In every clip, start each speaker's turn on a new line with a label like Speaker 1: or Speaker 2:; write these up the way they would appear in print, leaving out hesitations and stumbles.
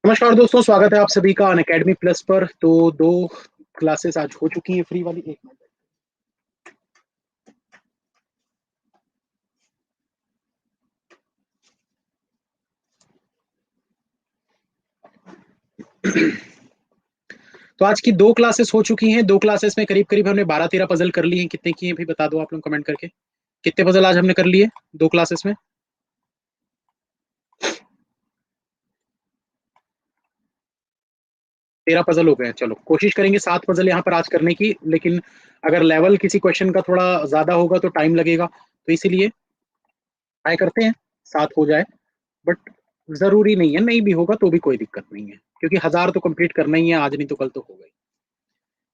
Speaker 1: नमस्कार दोस्तों, स्वागत है आप सभी का अनअकैडमी प्लस पर। तो दो क्लासेस आज हो चुकी हैं फ्री वाली। एक मिनट। तो आज की दो क्लासेस हो चुकी हैं। दो क्लासेस में करीब करीब हमने 12-13 पजल कर लिए हैं। कितने किए हैं भाई बता दो आप लोग कमेंट करके। कितने पजल आज हमने कर लिए दो क्लासेस में? 13 पजल हो गए हैं। चलो कोशिश करेंगे 7 पजल यहाँ पर आज करने की, लेकिन अगर लेवल किसी क्वेश्चन का थोड़ा ज्यादा होगा तो टाइम लगेगा, तो इसीलिए ट्राई करते हैं 7 हो जाए। बट जरूरी नहीं है, नहीं भी होगा तो भी कोई दिक्कत नहीं है, क्योंकि 1000 तो कंप्लीट करना ही है, आज नहीं तो कल तो होगा ही।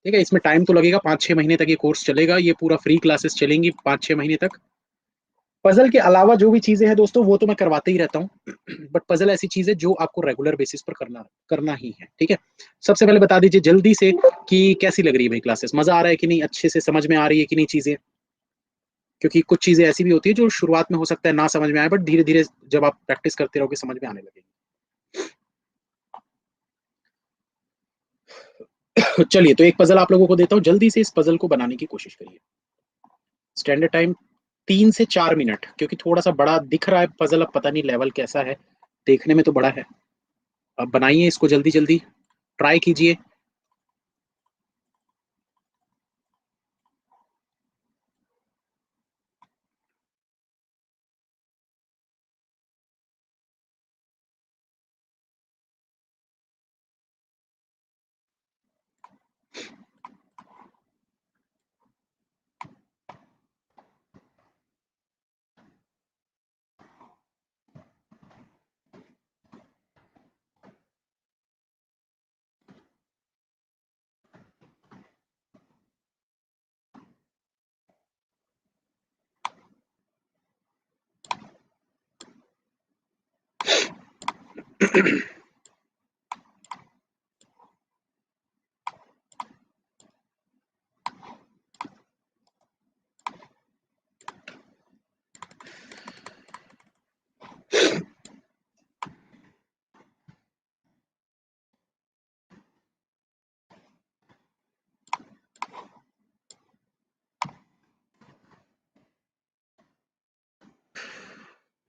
Speaker 1: ठीक है, इसमें टाइम तो लगेगा, 5-6 महीने तक ये कोर्स चलेगा। ये पूरा फ्री क्लासेस चलेंगी 5-6 महीने तक। पजल के अलावा जो भी चीजें हैं दोस्तों वो तो मैं करवाते ही रहता हूँ, बट पजल ऐसी चीज है जो आपको रेगुलर बेसिस पर करना करना ही है। ठीक है, सबसे पहले बता दीजिए जल्दी से कि कैसी लग रही है भाई क्लासेस, मजा आ रहा है कि नहीं, अच्छे से समझ में आ रही है कि नहीं चीजें। क्योंकि कुछ चीजें ऐसी भी होती है जो शुरुआत में हो सकता है ना समझ में आए, बट धीरे धीरे जब आप प्रैक्टिस करते रहोगे समझ में आने लगेगी। चलिए, तो एक पजल आप लोगों को देता हूँ, जल्दी से इस पजल को बनाने की कोशिश करिए। स्टैंडर्ड टाइम 3 से 4 मिनट, क्योंकि थोड़ा सा बड़ा दिख रहा है पजल, अब पता नहीं लेवल कैसा है। देखने में तो बड़ा है। अब बनाइए इसको जल्दी जल्दी, ट्राई कीजिए।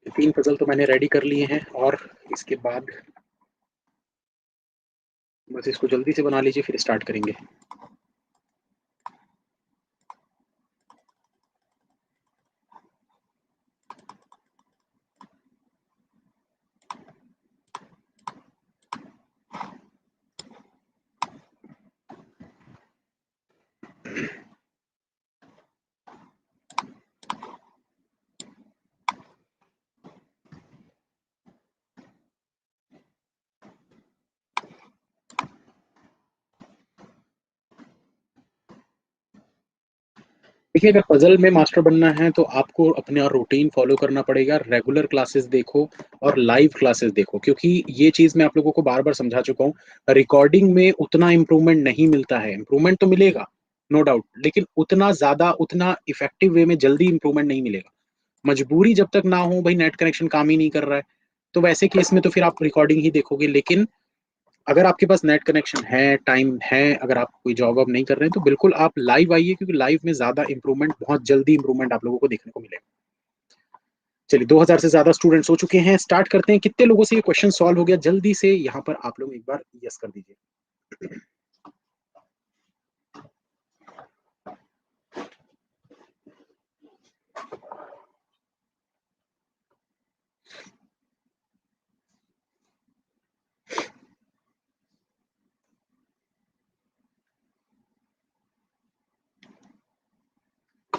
Speaker 1: 3 पजल तो मैंने रेडी कर लिए हैं, और इसके बाद बस इसको जल्दी से बना लीजिए, फिर स्टार्ट करेंगे। देखिए, अगर पजल में मास्टर बनना है तो आपको अपने और रूटीन फॉलो करना पड़ेगा। रेगुलर क्लासेस देखो और लाइव क्लासेस देखो, क्योंकि ये चीज मैं आप लोगों को बार बार समझा चुका हूँ। रिकॉर्डिंग में उतना इम्प्रूवमेंट नहीं मिलता है, इम्प्रूवमेंट तो मिलेगा नो डाउट, लेकिन उतना ज्यादा उतना इफेक्टिव वे में जल्दी इम्प्रूवमेंट नहीं मिलेगा। मजबूरी जब तक ना हो, भाई नेट कनेक्शन काम ही नहीं कर रहा है, तो वैसे केस में तो फिर आप रिकॉर्डिंग ही देखोगे। लेकिन अगर आपके पास नेट कनेक्शन है, टाइम है, अगर आप कोई जॉब वॉब नहीं कर रहे हैं, तो बिल्कुल आप लाइव आइए, क्योंकि लाइव में ज्यादा इंप्रूवमेंट, बहुत जल्दी इंप्रूवमेंट आप लोगों को देखने को मिलेगा। चलिए, 2000 से ज्यादा स्टूडेंट्स हो चुके हैं, स्टार्ट करते हैं। कितने लोगों से ये क्वेश्चन सॉल्व हो गया, जल्दी से यहाँ पर आप लोग एक बार यस कर दीजिए।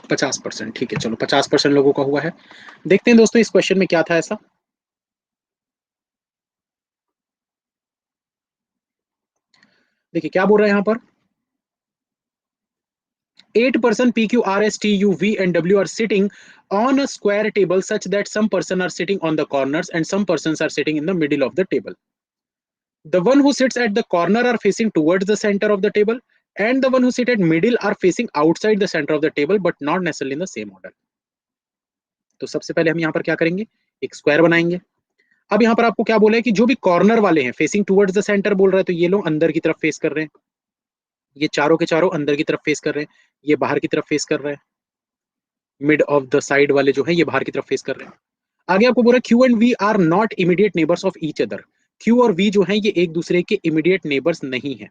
Speaker 1: 50%, ठीक है, चलो 50% लोगों का हुआ है। देखते हैं दोस्तों इस क्वेश्चन में क्या था ऐसा। देखिए क्या बोल रहा है यहाँ पर। 8 person P, Q, R, S, T, U, V, and W are sitting on a square table such that some person are sitting on the corners and some persons are sitting in the middle of the table. The one who sits at the corner are facing towards the center of the table, and the one who sit at middle are facing outside the center of the table, but not necessarily in the same order. तो सबसे पहले हम यहाँ पर क्या करेंगे, एक square बनाएंगे। अब यहाँ पर आपको क्या बोला है कि जो भी कॉर्नर वाले हैं फेसिंग टुवर्ड्स द सेंटर बोल रहा है, तो ये लोग अंदर की तरफ फेस कर रहे हैं, ये चारों के चारों अंदर की तरफ फेस कर रहे हैं, ये बाहर की तरफ फेस कर रहे हैं, मिड ऑफ द साइड वाले जो है ये बाहर की तरफ फेस कर रहे हैं। आगे आपको बोल रहा है Q and V are not immediate neighbours of each other. Q और वी जो है ये एक दूसरे के इमीडिएट नेबर्स नहीं है।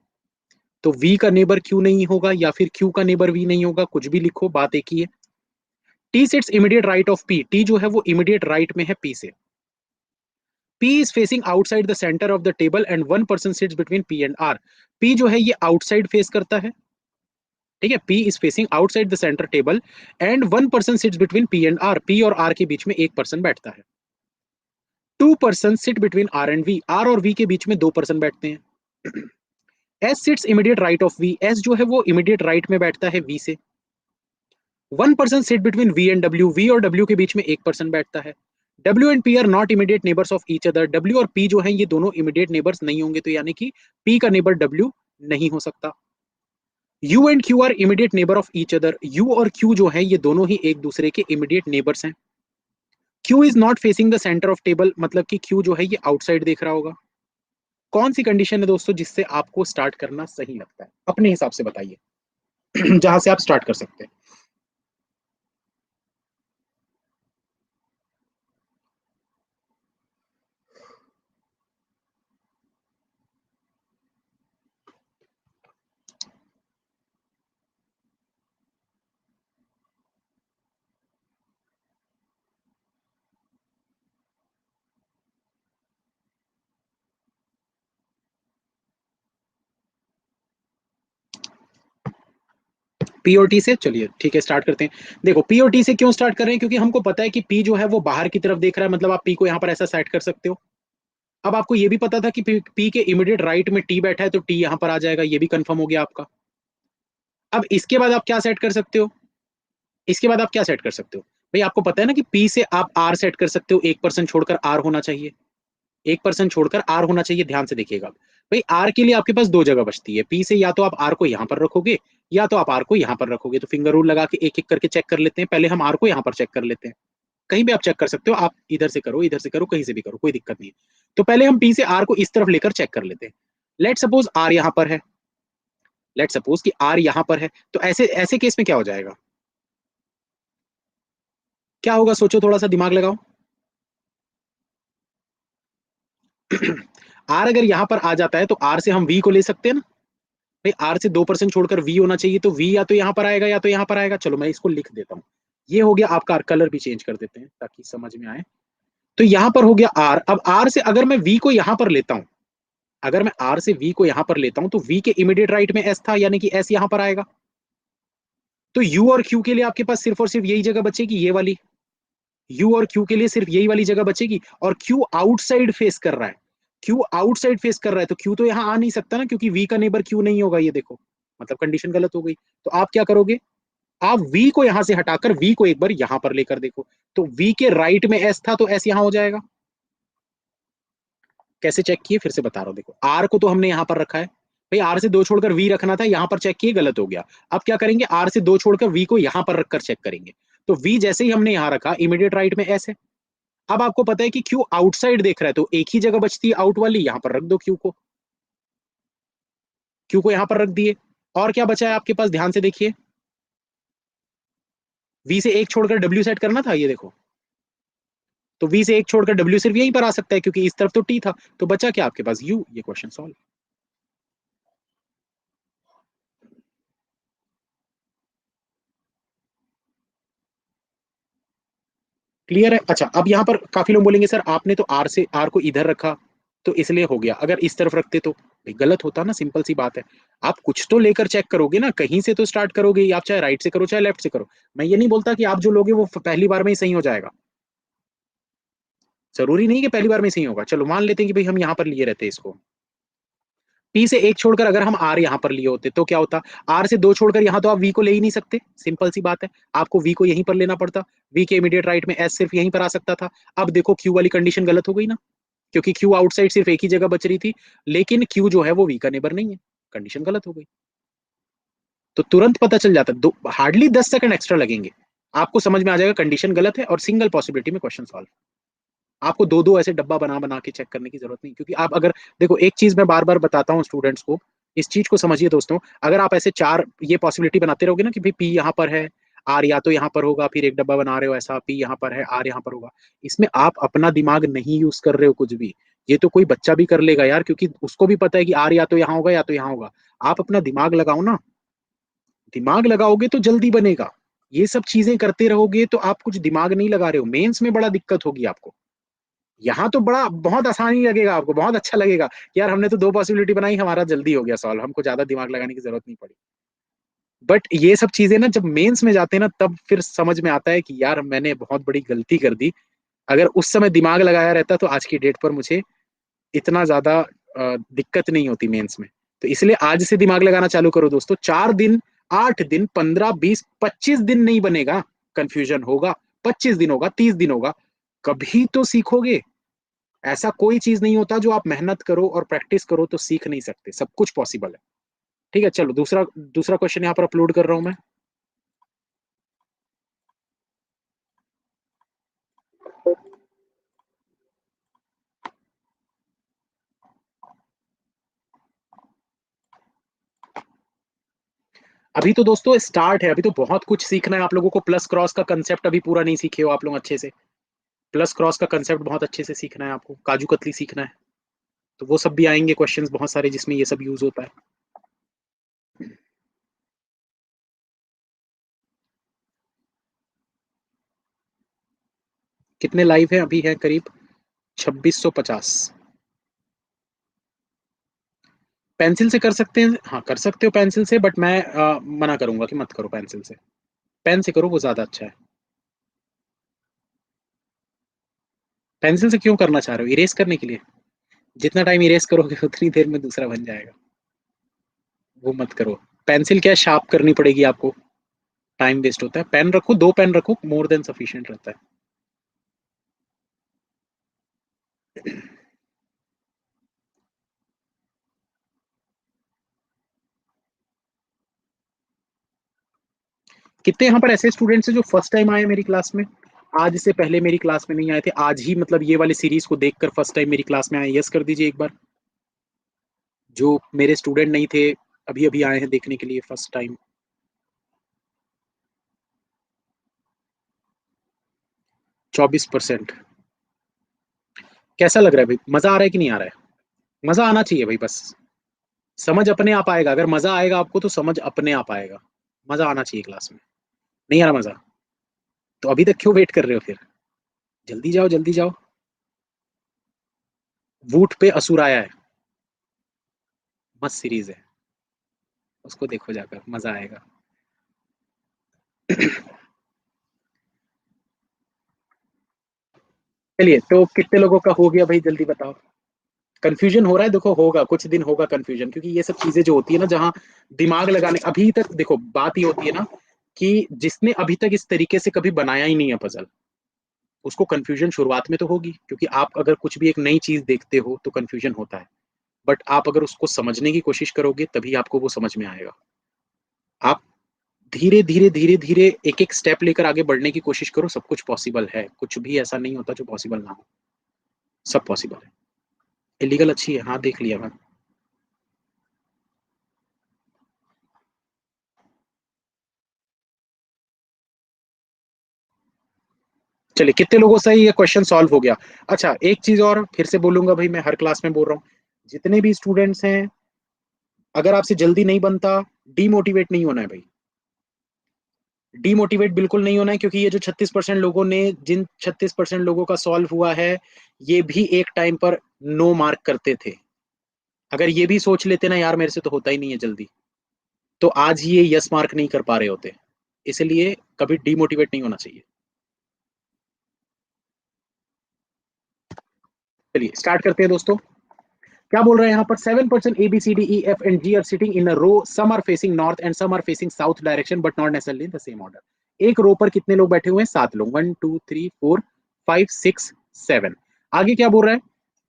Speaker 1: तो वी का नेबर क्यू नहीं होगा या फिर क्यू का नेबर वी नहीं होगा, कुछ भी लिखो, बात एक ही है। T sits immediate right of P, T जो है वो इमीडिएट राइट में है पी से। P is facing outside the center of the table and one person sits between P and R. P जो है ये outside face करता है, ठीक है। P is facing outside the center table and one person sits between P and R. P और R के बीच में एक पर्सन बैठता है। Two persons sit between R and V. R और V के बीच में दो पर्सन बैठते हैं। S sits immediate right of V. S जो है वो immediate right में बैठता है V से। One person sit between V and W. V और W के बीच में एक पर्सन बैठता है। W and P are not immediate neighbours of each other. W और P जो है ये दोनों इमीडिएट नेबर्स नहीं होंगे, तो यानी कि P का नेबर W नहीं हो सकता। U and Q are immediate neighbour of each other. U और Q जो है ये दोनों ही एक दूसरे के इमीडिएट नेबर्स हैं। Q is not facing the centre of table, मतलब कि Q जो है ये आउटसाइड देख रहा होगा। कौन सी कंडीशन है दोस्तों जिससे आपको स्टार्ट करना सही लगता है, अपने हिसाब से बताइए। जहां से आप स्टार्ट कर सकते हैं। पी और टी से, चलिए ठीक है स्टार्ट करते हैं। देखो पी और टी से क्यों स्टार्ट कर रहे हैं, क्योंकि हमको पता है कि पी जो है वो बाहर की तरफ देख रहा है, मतलब आप पी को यहाँ पर ऐसा सेट कर सकते हो। अब आपको ये भी पता था कि पी के इमीडिएट राइट में टी बैठा है, तो टी यहाँ पर आ जाएगा, ये भी कंफर्म हो गया आपका। अब इसके बाद आप क्या सेट कर सकते हो, इसके बाद आप क्या सेट कर सकते हो, भाई आपको पता है ना कि पी से आप आर सेट कर सकते हो, एक पर्सन छोड़कर आर होना चाहिए, एक पर्सन छोड़कर आर होना चाहिए, ध्यान से देखिएगा। भाई आर के लिए आपके पास दो जगह बचती है, पी से या तो आप आर को यहां पर रखोगे या तो आप आर को यहां पर रखोगे। तो फिंगर रूल लगा के एक एक करके चेक कर लेते हैं। पहले हम आर को यहां पर चेक कर लेते हैं, कहीं भी आप चेक कर सकते हो, आप इधर से करो, इधर से करो, कहीं से भी करो, कोई दिक्कत नहीं है। तो पहले हम पी से आर को इस तरफ लेकर चेक कर लेते हैं। लेट सपोज आर यहां पर है, लेट सपोज कि आर यहां पर है, तो ऐसे ऐसे केस में क्या हो जाएगा, क्या होगा, सोचो, थोड़ा सा दिमाग लगाओ। आर अगर यहां पर आ जाता है तो आर से हम वी को ले सकते हैं ना, भाई आर से 2% छोड़कर वी होना चाहिए, तो वी या तो यहां पर आएगा या तो यहां पर आएगा। चलो मैं इसको लिख देता हूं, ये हो गया आपका, कलर भी चेंज कर देते हैं ताकि समझ में आए। तो यहां पर हो गया आर। अब आर से अगर मैं वी को यहां पर लेता हूं, अगर मैं आर से वी को यहां पर लेता हूं, तो वी के इमीडिएट राइट में एस था, यानी कि एस यहां पर आएगा। तो यू और क्यू के लिए आपके पास सिर्फ और सिर्फ यही जगह बचेगी, ये वाली। यू और क्यू के लिए सिर्फ यही वाली जगह बचेगी, और क्यू आउटसाइड फेस कर रहा है, क्यू आउटसाइड फेस कर रहा है, तो क्यू तो यहां आ नहीं सकता ना, क्योंकि वी का नेबर क्यू नहीं होगा, ये देखो, मतलब कंडीशन गलत हो गई। तो आप क्या करोगे, आप वी को यहां से हटाकर वी को एक बार यहां पर लेकर देखो, तो वी के राइट में एस था, तो एस यहां हो जाएगा। कैसे चेक किए, फिर से बता रहा हूं, देखो आर को तो हमने यहां पर रखा है, भाई आर से दो छोड़कर वी रखना था, यहां पर चेक किए, गलत हो गया। अब क्या करेंगे, आर से दो छोड़कर वी को यहां पर रखकर चेक करेंगे। तो वी जैसे ही हमने यहां रखा, इमीडिएट राइट में एस है। अब आपको पता है कि क्यू आउटसाइड देख रहा है, तो एक ही जगह बचती है आउट वाली, यहां पर रख दो क्यू को, क्यू को यहां पर रख दिए। और क्या बचा है आपके पास, ध्यान से देखिए, वी से एक छोड़कर डब्ल्यू सेट करना था, ये देखो, तो वी से एक छोड़कर डब्ल्यू सिर्फ यहीं पर आ सकता है, क्योंकि इस तरफ तो टी था, तो बचा क्या आपके पास, यू। ये क्वेश्चन सॉल्व। क्लियर है। अच्छा, अब यहाँ पर काफी लोग बोलेंगे सर आपने तो आर से आर को इधर रखा तो इसलिए हो गया, अगर इस तरफ रखते तो भाई गलत होता ना, सिंपल सी बात है। आप कुछ तो लेकर चेक करोगे ना, कहीं से तो स्टार्ट करोगे, आप चाहे राइट से करो चाहे लेफ्ट से करो। मैं ये नहीं बोलता कि आप जो लोगे वो पहली बार में ही सही हो जाएगा, जरूरी नहीं कि पहली बार में सही होगा। चलो मान लेते हैं कि भाई हम यहाँ पर लिए रहते इसको, पी से एक छोड़कर अगर हम आर यहाँ पर लिए होते तो क्या होता, आर से दो छोड़कर यहाँ तो आप वी को ले ही नहीं सकते, सिंपल सी बात है, आपको वी को यहीं पर लेना पड़ता, वी के इमीडिएट राइट में एस सिर्फ यहीं पर आ सकता था। अब देखो क्यू वाली कंडीशन गलत हो गई ना, क्योंकि क्यू आउटसाइड सिर्फ एक ही जगह बच रही थी, लेकिन क्यू जो है वो वी का नेबर नहीं है, कंडीशन गलत हो गई। तो तुरंत पता चल जाता, दो हार्डली 10 सेकंड एक्स्ट्रा लगेंगे, आपको समझ में आ जाएगा कंडीशन गलत है, और सिंगल पॉसिबिलिटी में क्वेश्चन सॉल्व। आपको दो दो ऐसे डब्बा बना बना के चेक करने की जरूरत नहीं, क्योंकि आप अगर देखो, एक चीज मैं बार बार बताता हूँ स्टूडेंट्स को, इस चीज को समझिए दोस्तों, अगर आप ऐसे चार ये पॉसिबिलिटी बनाते रहोगे ना कि भाई पी यहाँ पर है, आर या तो यहाँ पर होगा, फिर एक डब्बा बना रहे हो ऐसा, पी यहाँ पर है, आर यहाँ पर होगा, इसमें आप अपना दिमाग नहीं यूज कर रहे हो कुछ भी। ये तो कोई बच्चा भी कर लेगा यार, क्योंकि उसको भी पता है कि आर या तो यहाँ होगा या तो यहाँ होगा। आप अपना दिमाग लगाओ ना, दिमाग लगाओगे तो जल्दी बनेगा। ये सब चीजें करते रहोगे तो आप कुछ दिमाग नहीं लगा रहे हो, मेंस में बड़ा दिक्कत होगी आपको। यहाँ तो बड़ा बहुत आसानी लगेगा आपको, बहुत अच्छा लगेगा कि यार हमने तो दो पॉसिबिलिटी बनाई, हमारा जल्दी हो गया सॉल्व, हमको ज्यादा दिमाग लगाने की जरूरत नहीं पड़ी। बट ये सब चीजें ना जब मेंस में जाते हैं ना, तब फिर समझ में आता है कि यार मैंने बहुत बड़ी गलती कर दी। अगर उस समय दिमाग लगाया रहता तो आज की डेट पर मुझे इतना ज्यादा दिक्कत नहीं होती मेंस में। तो इसलिए आज से दिमाग लगाना चालू करो दोस्तों। 4 दिन, 8 दिन, 15, 20, 25 दिन नहीं बनेगा, कंफ्यूजन होगा। 25 दिन होगा, 30 दिन होगा, कभी तो सीखोगे। ऐसा कोई चीज नहीं होता जो आप मेहनत करो और प्रैक्टिस करो तो सीख नहीं सकते, सब कुछ पॉसिबल है। ठीक है, चलो दूसरा दूसरा क्वेश्चन यहाँ पर अपलोड कर रहा हूं मैं। अभी तो दोस्तों स्टार्ट है, अभी तो बहुत कुछ सीखना है आप लोगों को। प्लस क्रॉस का कंसेप्ट अभी पूरा नहीं सीखे हो आप लोग अच्छे से। प्लस क्रॉस का कंसेप्ट बहुत अच्छे से सीखना है आपको, काजू कतली सीखना है। तो वो सब भी आएंगे क्वेश्चंस बहुत सारे जिसमें ये सब यूज होता है। कितने लाइव हैं? अभी है करीब 2650। पेंसिल से कर सकते हैं, हाँ कर सकते हो पेंसिल से, बट मैं मना करूंगा कि मत करो पेंसिल से। पेन से करो, वो ज्यादा अच्छा है। पेंसिल से क्यों करना चाह रहे हो? इरेज करने के लिए? जितना टाइम इरेज करोगे उतनी देर में दूसरा बन जाएगा। वो मत करो। पेंसिल क्या शार्प करनी पड़ेगी आपको, टाइम वेस्ट होता है। पेन रखो, दो पेन रखो, मोर देन सफिशिएंट रहता है। कितने यहाँ पर ऐसे स्टूडेंट्स हैं जो फर्स्ट टाइम आए मेरी क्लास में? आज से पहले मेरी क्लास में नहीं आए थे, आज ही मतलब ये वाले सीरीज को देखकर फर्स्ट टाइम मेरी क्लास में आए, यस कर दीजिए एक बार। जो मेरे स्टूडेंट नहीं थे, अभी अभी आए हैं देखने के लिए फर्स्ट टाइम। 24%। कैसा लग रहा है भाई, मजा आ रहा है कि नहीं आ रहा है? मजा आना चाहिए भाई बस। समझ अपने आप आएगा, अगर मजा आएगा आपको तो समझ अपने आप आएगा। मजा आना चाहिए क्लास में। नहीं आ रहा मजा? तो अभी तक क्यों वेट कर रहे हो फिर? जल्दी जाओ, जल्दी जाओ। वूट पे असुर आया है, मस्त सीरीज है, उसको देखो जाकर, मजा आएगा। चलिए, तो कितने लोगों का हो गया भाई, जल्दी बताओ। कंफ्यूजन हो रहा है? देखो होगा, कुछ दिन होगा कंफ्यूजन, क्योंकि ये सब चीजें जो होती है ना, जहाँ दिमाग लगाने, अभी तक देखो बात ये होती है ना कि जिसने अभी तक इस तरीके से कभी बनाया ही नहीं है पजल, उसको कंफ्यूजन शुरुआत में तो होगी, क्योंकि आप अगर कुछ भी एक नई चीज देखते हो तो कंफ्यूजन होता है। बट आप अगर उसको समझने की कोशिश करोगे तभी आपको वो समझ में आएगा। आप धीरे धीरे धीरे धीरे एक एक स्टेप लेकर आगे बढ़ने की कोशिश करो, सब कुछ पॉसिबल है, कुछ भी ऐसा नहीं होता जो पॉसिबल ना हो। सब पॉसिबल है। इलीगल अच्छी है, हाँ देख लिया मैं। चलिए, कितने लोगों से ये क्वेश्चन सॉल्व हो गया? अच्छा, एक चीज और फिर से बोलूंगा भाई, मैं हर क्लास में बोल रहा हूँ, जितने भी स्टूडेंट्स हैं, अगर आपसे जल्दी नहीं बनता, डीमोटिवेट नहीं होना है भाई। डीमोटिवेट बिल्कुल नहीं होना है, क्योंकि ये जो 36% लोगों ने, जिन 36% लोगों का सॉल्व हुआ है, ये भी एक टाइम पर नो मार्क करते थे। अगर ये भी सोच लेते ना यार मेरे से तो होता ही नहीं है जल्दी, तो आज ये यस मार्क नहीं कर पा रहे होते। इसलिए कभी डीमोटिवेट नहीं होना चाहिए। चलिए स्टार्ट करते हैं दोस्तों। क्या बोल रहे हैं यहाँ पर? 7% A B C D E F and G are sitting in a row, some are facing north and some are facing south direction but not necessarily in the same order. एक रो पर कितने लोग बैठे हुए हैं? 7 लोग। 1 2 3 4 5 6 7। आगे क्या बोल रहा है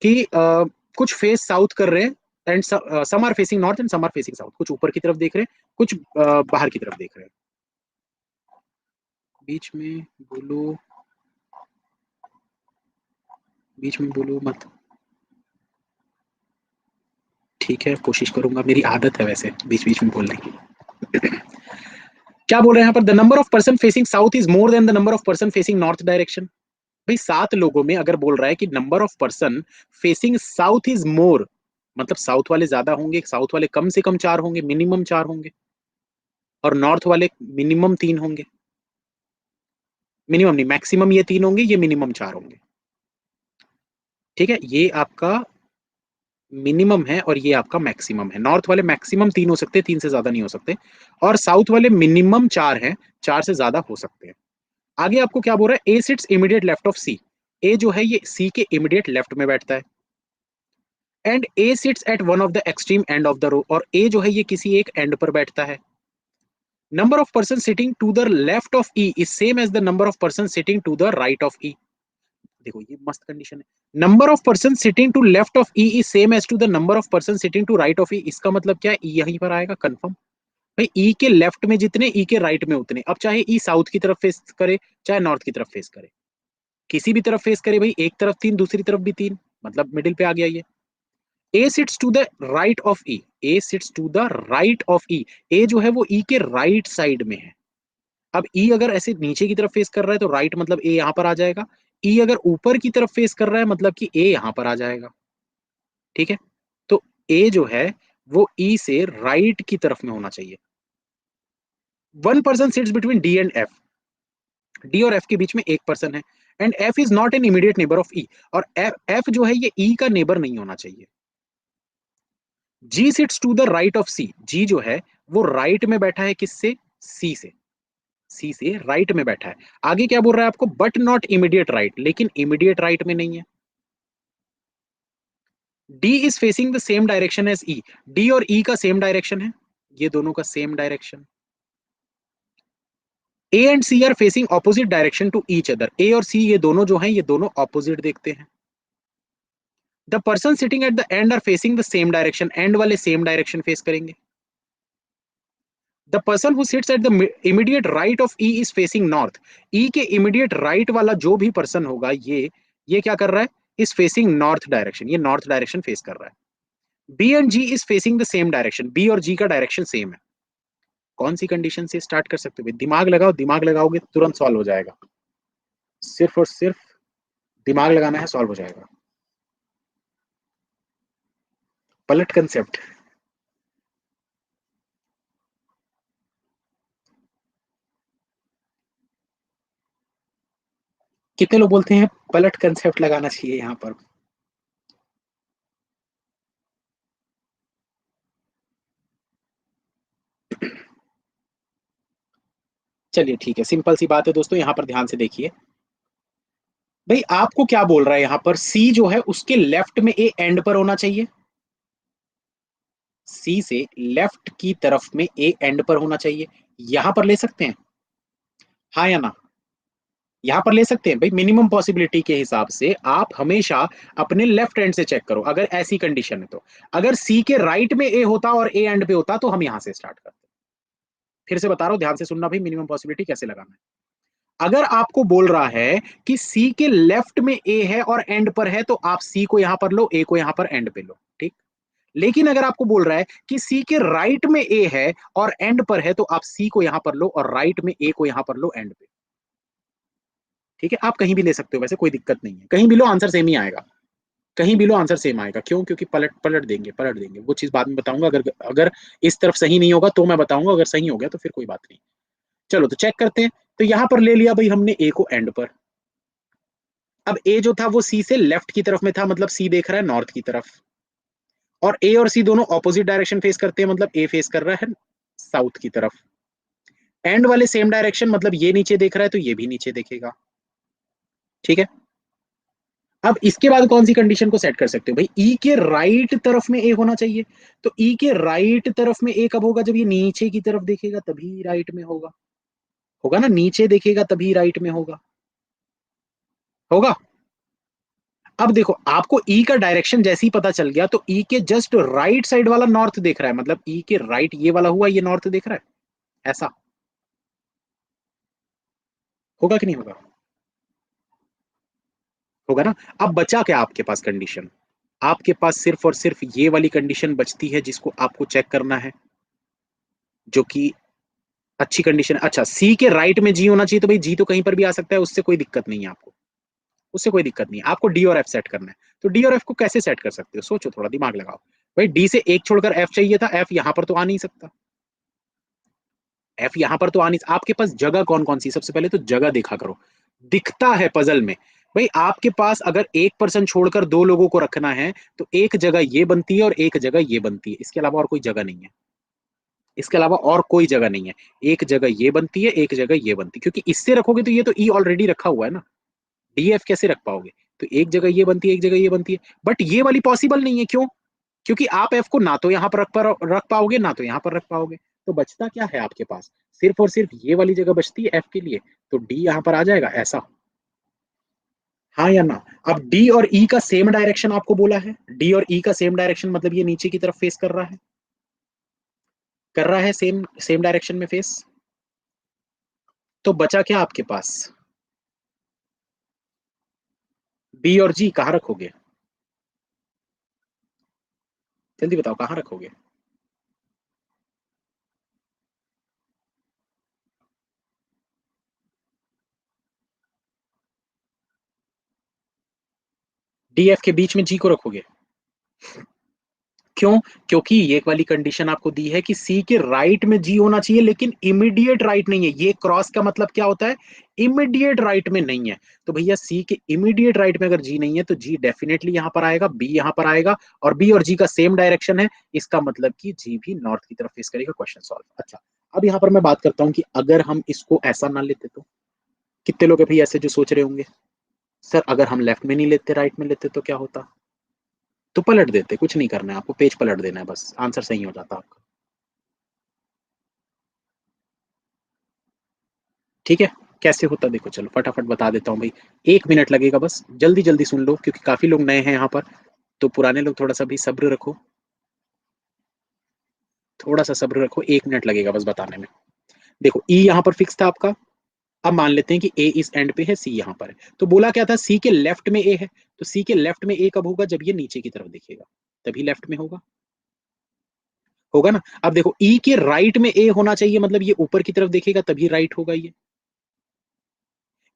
Speaker 1: कि कुछ फेस साउथ कर रहे हैं, and some are facing north and some are facing south. कुछ ऊपर की तरफ देख रहे हैं, कुछ बाहर की तरफ देख रहे हैं। बीच में बोलो। बीच में बोलो मत। ठीक है, कोशिश करूंगा, मेरी आदत है वैसे बीच बीच में बोलने की। क्या बोल रहे हैं यहाँ पर, the number of person facing south is more than the number of person facing north direction. भाई 7 लोगों में अगर बोल रहा है कि number of person facing south is more, मतलब साउथ वाले ज्यादा होंगे, साउथ वाले कम से कम 4 होंगे, मिनिमम 4 होंगे, और नॉर्थ वाले मिनिमम 3 होंगे। मिनिमम नहीं, मैक्सिमम ये 3 होंगे, ये मिनिमम 4 होंगे। ठीक है, ये आपका मिनिमम है और ये आपका मैक्सिमम है। नॉर्थ वाले मैक्सिमम 3 हो सकते हैं, 3 से ज्यादा नहीं हो सकते, और साउथ वाले मिनिमम 4 हैं, 4 से ज्यादा हो सकते हैं। आगे आपको क्या बोल रहा है, ए सिट्स इमीडिएट लेफ्ट ऑफ सी। ए जो है ये सी के इमीडिएट लेफ्ट में बैठता है, and A sits at one of the extreme end of the row, और ए जो है ये किसी एक एंड पर बैठता है। Number of person sitting to the left of E is same as the number of person sitting to the right of E. देखो ये मस्त कंडीशन है, number of person sitting to left of E is same as to the number of person sitting to right of E. इसका मतलब क्या है, ई यहीं पर आएगा कंफर्म। भाई ई के लेफ्ट में जितने, ई के राइट में उतने। अब चाहे ई साउथ की तरफ फेस करे, चाहे नॉर्थ की तरफ फेस करे, किसी भी तरफ फेस करे भाई, एक तरफ 3 दूसरी तरफ भी 3, मतलब मिडिल पे आ गया ये। A sits to the right of E, A sits to the right of E, A जो है वो ई के राइट साइड में है। अब ई अगर ऐसे नीचे की तरफ फेस कर रहा है तो राइट मतलब ए यहां पर आ जाएगा, ई अगर ऊपर की तरफ फेस कर रहा है मतलब कि ए यहां पर आ जाएगा। ठीक है, तो ए जो है वो ई से राइट की तरफ में होना चाहिए। One person sits between D and F, D और एफ के बीच में एक पर्सन है, and F is not an immediate neighbour of E, और एफ जो है ये ई का नेबर नहीं होना चाहिए। G sits to the right of C, G जो है वो राइट में बैठा है, किससे, सी से, सी से राइट में बैठा है। आगे क्या बोल रहा है आपको, बट नॉट इमीडिएट राइट, लेकिन इमीडिएट राइट में नहीं है। D is facing the same direction as E, D और ई का सेम डायरेक्शन है, ये दोनों का same direction. A and C are facing opposite direction to each other, A और सी ये दोनों जो हैं ये दोनों ऑपोजिट देखते हैं। The person sitting at the end are facing the same direction, end वाले सेम डायरेक्शन फेस करेंगे। The person who sits at the immediate right of E is facing north, E के इमीडिएट राइट वाला जो भी person होगा ये क्या कर रहा है, इज फेसिंग नॉर्थ डायरेक्शन, ये नॉर्थ डायरेक्शन फेस कर रहा है। B and G is facing the same direction, B और जी का डायरेक्शन सेम है। कौन सी कंडीशन से स्टार्ट कर सकते हो, दिमाग लगाओ, दिमाग लगाओगे तुरंत सॉल्व हो जाएगा, सिर्फ और सिर्फ दिमाग लगाना है, सॉल्व हो जाएगा। पलट कंसेप्ट, कितने लोग बोलते हैं पलट कंसेप्ट लगाना चाहिए यहाँ पर। चलिए ठीक है, सिंपल सी बात है दोस्तों, यहाँ पर ध्यान से देखिए। भाई आपको क्या बोल रहा है यहाँ पर, सी जो है उसके लेफ्ट में ए एंड पर होना चाहिए, सी से लेफ्ट की तरफ में ए एंड पर होना चाहिए। यहां पर ले सकते हैं, हाँ या ना, यहां पर ले सकते हैं भाई। मिनिमम पॉसिबिलिटी के हिसाब से आप हमेशा अपने लेफ्ट हैंड से चेक करो, अगर ऐसी कंडीशन है तो। अगर सी के राइट में ए होता और ए एंड पे होता तो हम यहां से स्टार्ट करते। फिर से बता रहा हूं, ध्यान से सुनना भाई, मिनिमम पॉसिबिलिटी कैसे लगाना है। अगर आपको बोल रहा है कि सी के लेफ्ट में ए है और एंड पर है, तो आप सी को यहां पर लो, ए को यहां पर एंड पे लो, ठीक। लेकिन अगर आपको बोल रहा है कि सी के राइट में ए है और एंड पर है, तो आप सी को यहां पर लो और राइट में ए को यहां पर लो एंड पे। ठीक है, आप कहीं भी ले सकते हो वैसे, कोई दिक्कत नहीं है, कहीं भी लो आंसर सेम ही आएगा, कहीं भी लो आंसर सेम आएगा। क्यों, क्योंकि पलट पलट देंगे, पलट देंगे, वो चीज बाद में बताऊंगा। अगर अगर इस तरफ सही नहीं होगा तो मैं बताऊंगा, अगर सही हो गया तो फिर कोई बात नहीं। चलो तो चेक करते हैं। तो यहां पर ले लिया भाई हमने ए को एंड पर। अब ए जो था वो सी से लेफ्ट की तरफ में था, मतलब सी देख रहा है नॉर्थ की तरफ, और ए और सी दोनों ऑपोजिट डायरेक्शन फेस करते हैं, मतलब ए फेस कर रहा है साउथ की तरफ। एंड वाले सेम डायरेक्शन, मतलब ये नीचे देख रहा है तो ये भी नीचे देखेगा। ठीक है, अब इसके बाद कौन सी कंडीशन को सेट कर सकते हो भाई, ई के राइट तरफ में ए होना चाहिए। तो ई के राइट तरफ में ए कब होगा, जब ये नीचे की तरफ देखेगा तभी राइट में होगा, होगा ना, नीचे देखेगा तभी राइट में होगा, होगा। अब देखो आपको ई का डायरेक्शन जैसे ही पता चल गया, तो ई के जस्ट राइट साइड वाला नॉर्थ देख रहा है, मतलब ई के राइट ये वाला हुआ, ये नॉर्थ देख रहा है, ऐसा होगा कि नहीं होगा, होगा ना। अब बचा क्या आपके पास कंडीशन, आपके पास सिर्फ और सिर्फ ये वाली कंडीशन बचती है जिसको आपको चेक करना है, जो कि अच्छी कंडीशन है। अच्छा, सी के राइट में जी होना चाहिए, तो भाई जी तो कहीं पर भी आ सकता है, उससे कोई दिक्कत नहीं है आपको, उससे कोई दिक्कत नहीं है। आपको डी और एफ सेट करना है, तो डी और एफ को कैसे सेट कर सकते हो, सोचो थोड़ा, दिमाग लगाओ। भाई डी से एक छोड़कर एफ चाहिए था, एफ यहां पर तो आ नहीं सकता, एफ यहां पर तो आ नहीं, आपके पास जगह कौन कौन सी, सबसे पहले तो जगह देखा करो, दिखता है पजल में। भाई आपके पास अगर एक पर्सन छोड़कर दो लोगों को रखना है, तो एक जगह ये बनती है और एक जगह ये बनती है, इसके अलावा और कोई जगह नहीं है, इसके अलावा और कोई जगह नहीं है। एक जगह ये बनती है, एक जगह ये बनती है, क्योंकि इससे रखोगे तो ये तो ई ऑलरेडी रखा हुआ है ना, डी एफ कैसे रख पाओगे। तो एक जगह ये बनती है, एक जगह ये बनती है, बट ये वाली पॉसिबल नहीं है, क्यों, क्योंकि आप एफ को ना तो यहां पर रख पाओगे, ना तो यहां पर रख पाओगे। तो बचता क्या है आपके पास, सिर्फ और सिर्फ ये वाली जगह बचती है एफ के लिए, तो डी यहां पर आ जाएगा ऐसा, हाँ या ना। अब डी और ई का सेम डायरेक्शन आपको बोला है, डी और ई का सेम डायरेक्शन मतलब ये नीचे की तरफ फेस कर रहा है, कर रहा है सेम सेम डायरेक्शन में फेस। तो बचा क्या आपके पास, बी और जी कहाँ रखोगे, जल्दी बताओ कहाँ रखोगे। डी एफ के बीच में जी को रखोगे, क्यों, क्योंकि ये वाली कंडीशन आपको दी है कि सी के राइट में जी होना चाहिए, लेकिन इमीडिएट राइट नहीं है। ये क्रॉस का मतलब क्या होता है, इमीडिएट राइट में नहीं है। तो भैया सी के इमीडिएट राइट में अगर जी नहीं है, तो जी डेफिनेटली यहां पर आएगा, बी यहां पर आएगा, और बी और जी का सेम डायरेक्शन है, इसका मतलब कि जी भी नॉर्थ की तरफ फेस करेगा। Question solve. अच्छा, अब यहां पर मैं बात करता हूं कि अगर हम इसको ऐसा ना लेते तो, कितने लोग अभी ऐसे जो सोच रहे होंगे, सर अगर हम लेफ्ट में नहीं लेते राइट में लेते तो क्या होता, तो पलट देते, कुछ नहीं करना है आपको, पेज पलट देना है, बस आंसर सही हो जाता आपका। ठीक है, कैसे होता देखो, चलो फटाफट बता देता हूँ भाई, 1 मिनट लगेगा बस, जल्दी जल्दी सुन लो क्योंकि काफी लोग नए हैं यहाँ पर, तो पुराने लोग थोड़ा सा भी सब्र रखो, थोड़ा सा सब्र रखो, 1 मिनट लगेगा बस बताने में। देखो ई यहाँ पर फिक्स था आपका, अब मान लेते हैं कि ए इस एंड पे है, सी यहाँ पर है, तो बोला क्या था, सी के लेफ्ट में ए है, तो सी के लेफ्ट में ए कब होगा, जब ये नीचे की तरफ दिखेगा, तभी लेफ्ट में होगा, होगा ना। अब देखो ई के राइट में ए होना चाहिए, मतलब ये ऊपर की तरफ देखेगा तभी राइट होगा ये।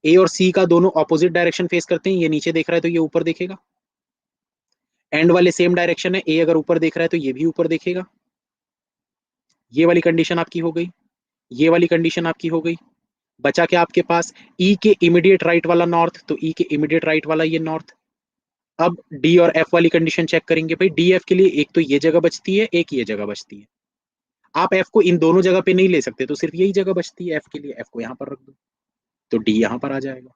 Speaker 1: ए और सी का दोनों ऑपोजिट डायरेक्शन फेस करते हैं, ये नीचे देख रहा है तो ये ऊपर देखेगा, एंड वाले सेम डायरेक्शन है, ए अगर ऊपर देख रहा है तो ये भी ऊपर देखेगा। ये वाली कंडीशन आपकी हो गई, ये वाली कंडीशन आपकी हो गई। बचा क्या आपके पास, ई के इमीडिएट राइट वाला नॉर्थ, तो ई के इमीडिएट राइट वाला ये नॉर्थ। अब डी और एफ वाली कंडीशन चेक करेंगे भाई, डी एफ के लिए एक तो ये जगह बचती है, एक ये जगह बचती है, आप एफ को इन दोनों जगह पे नहीं ले सकते, तो सिर्फ यही जगह बचती है एफ के लिए, एफ को यहां पर रख दो, तो डी यहां पर आ जाएगा।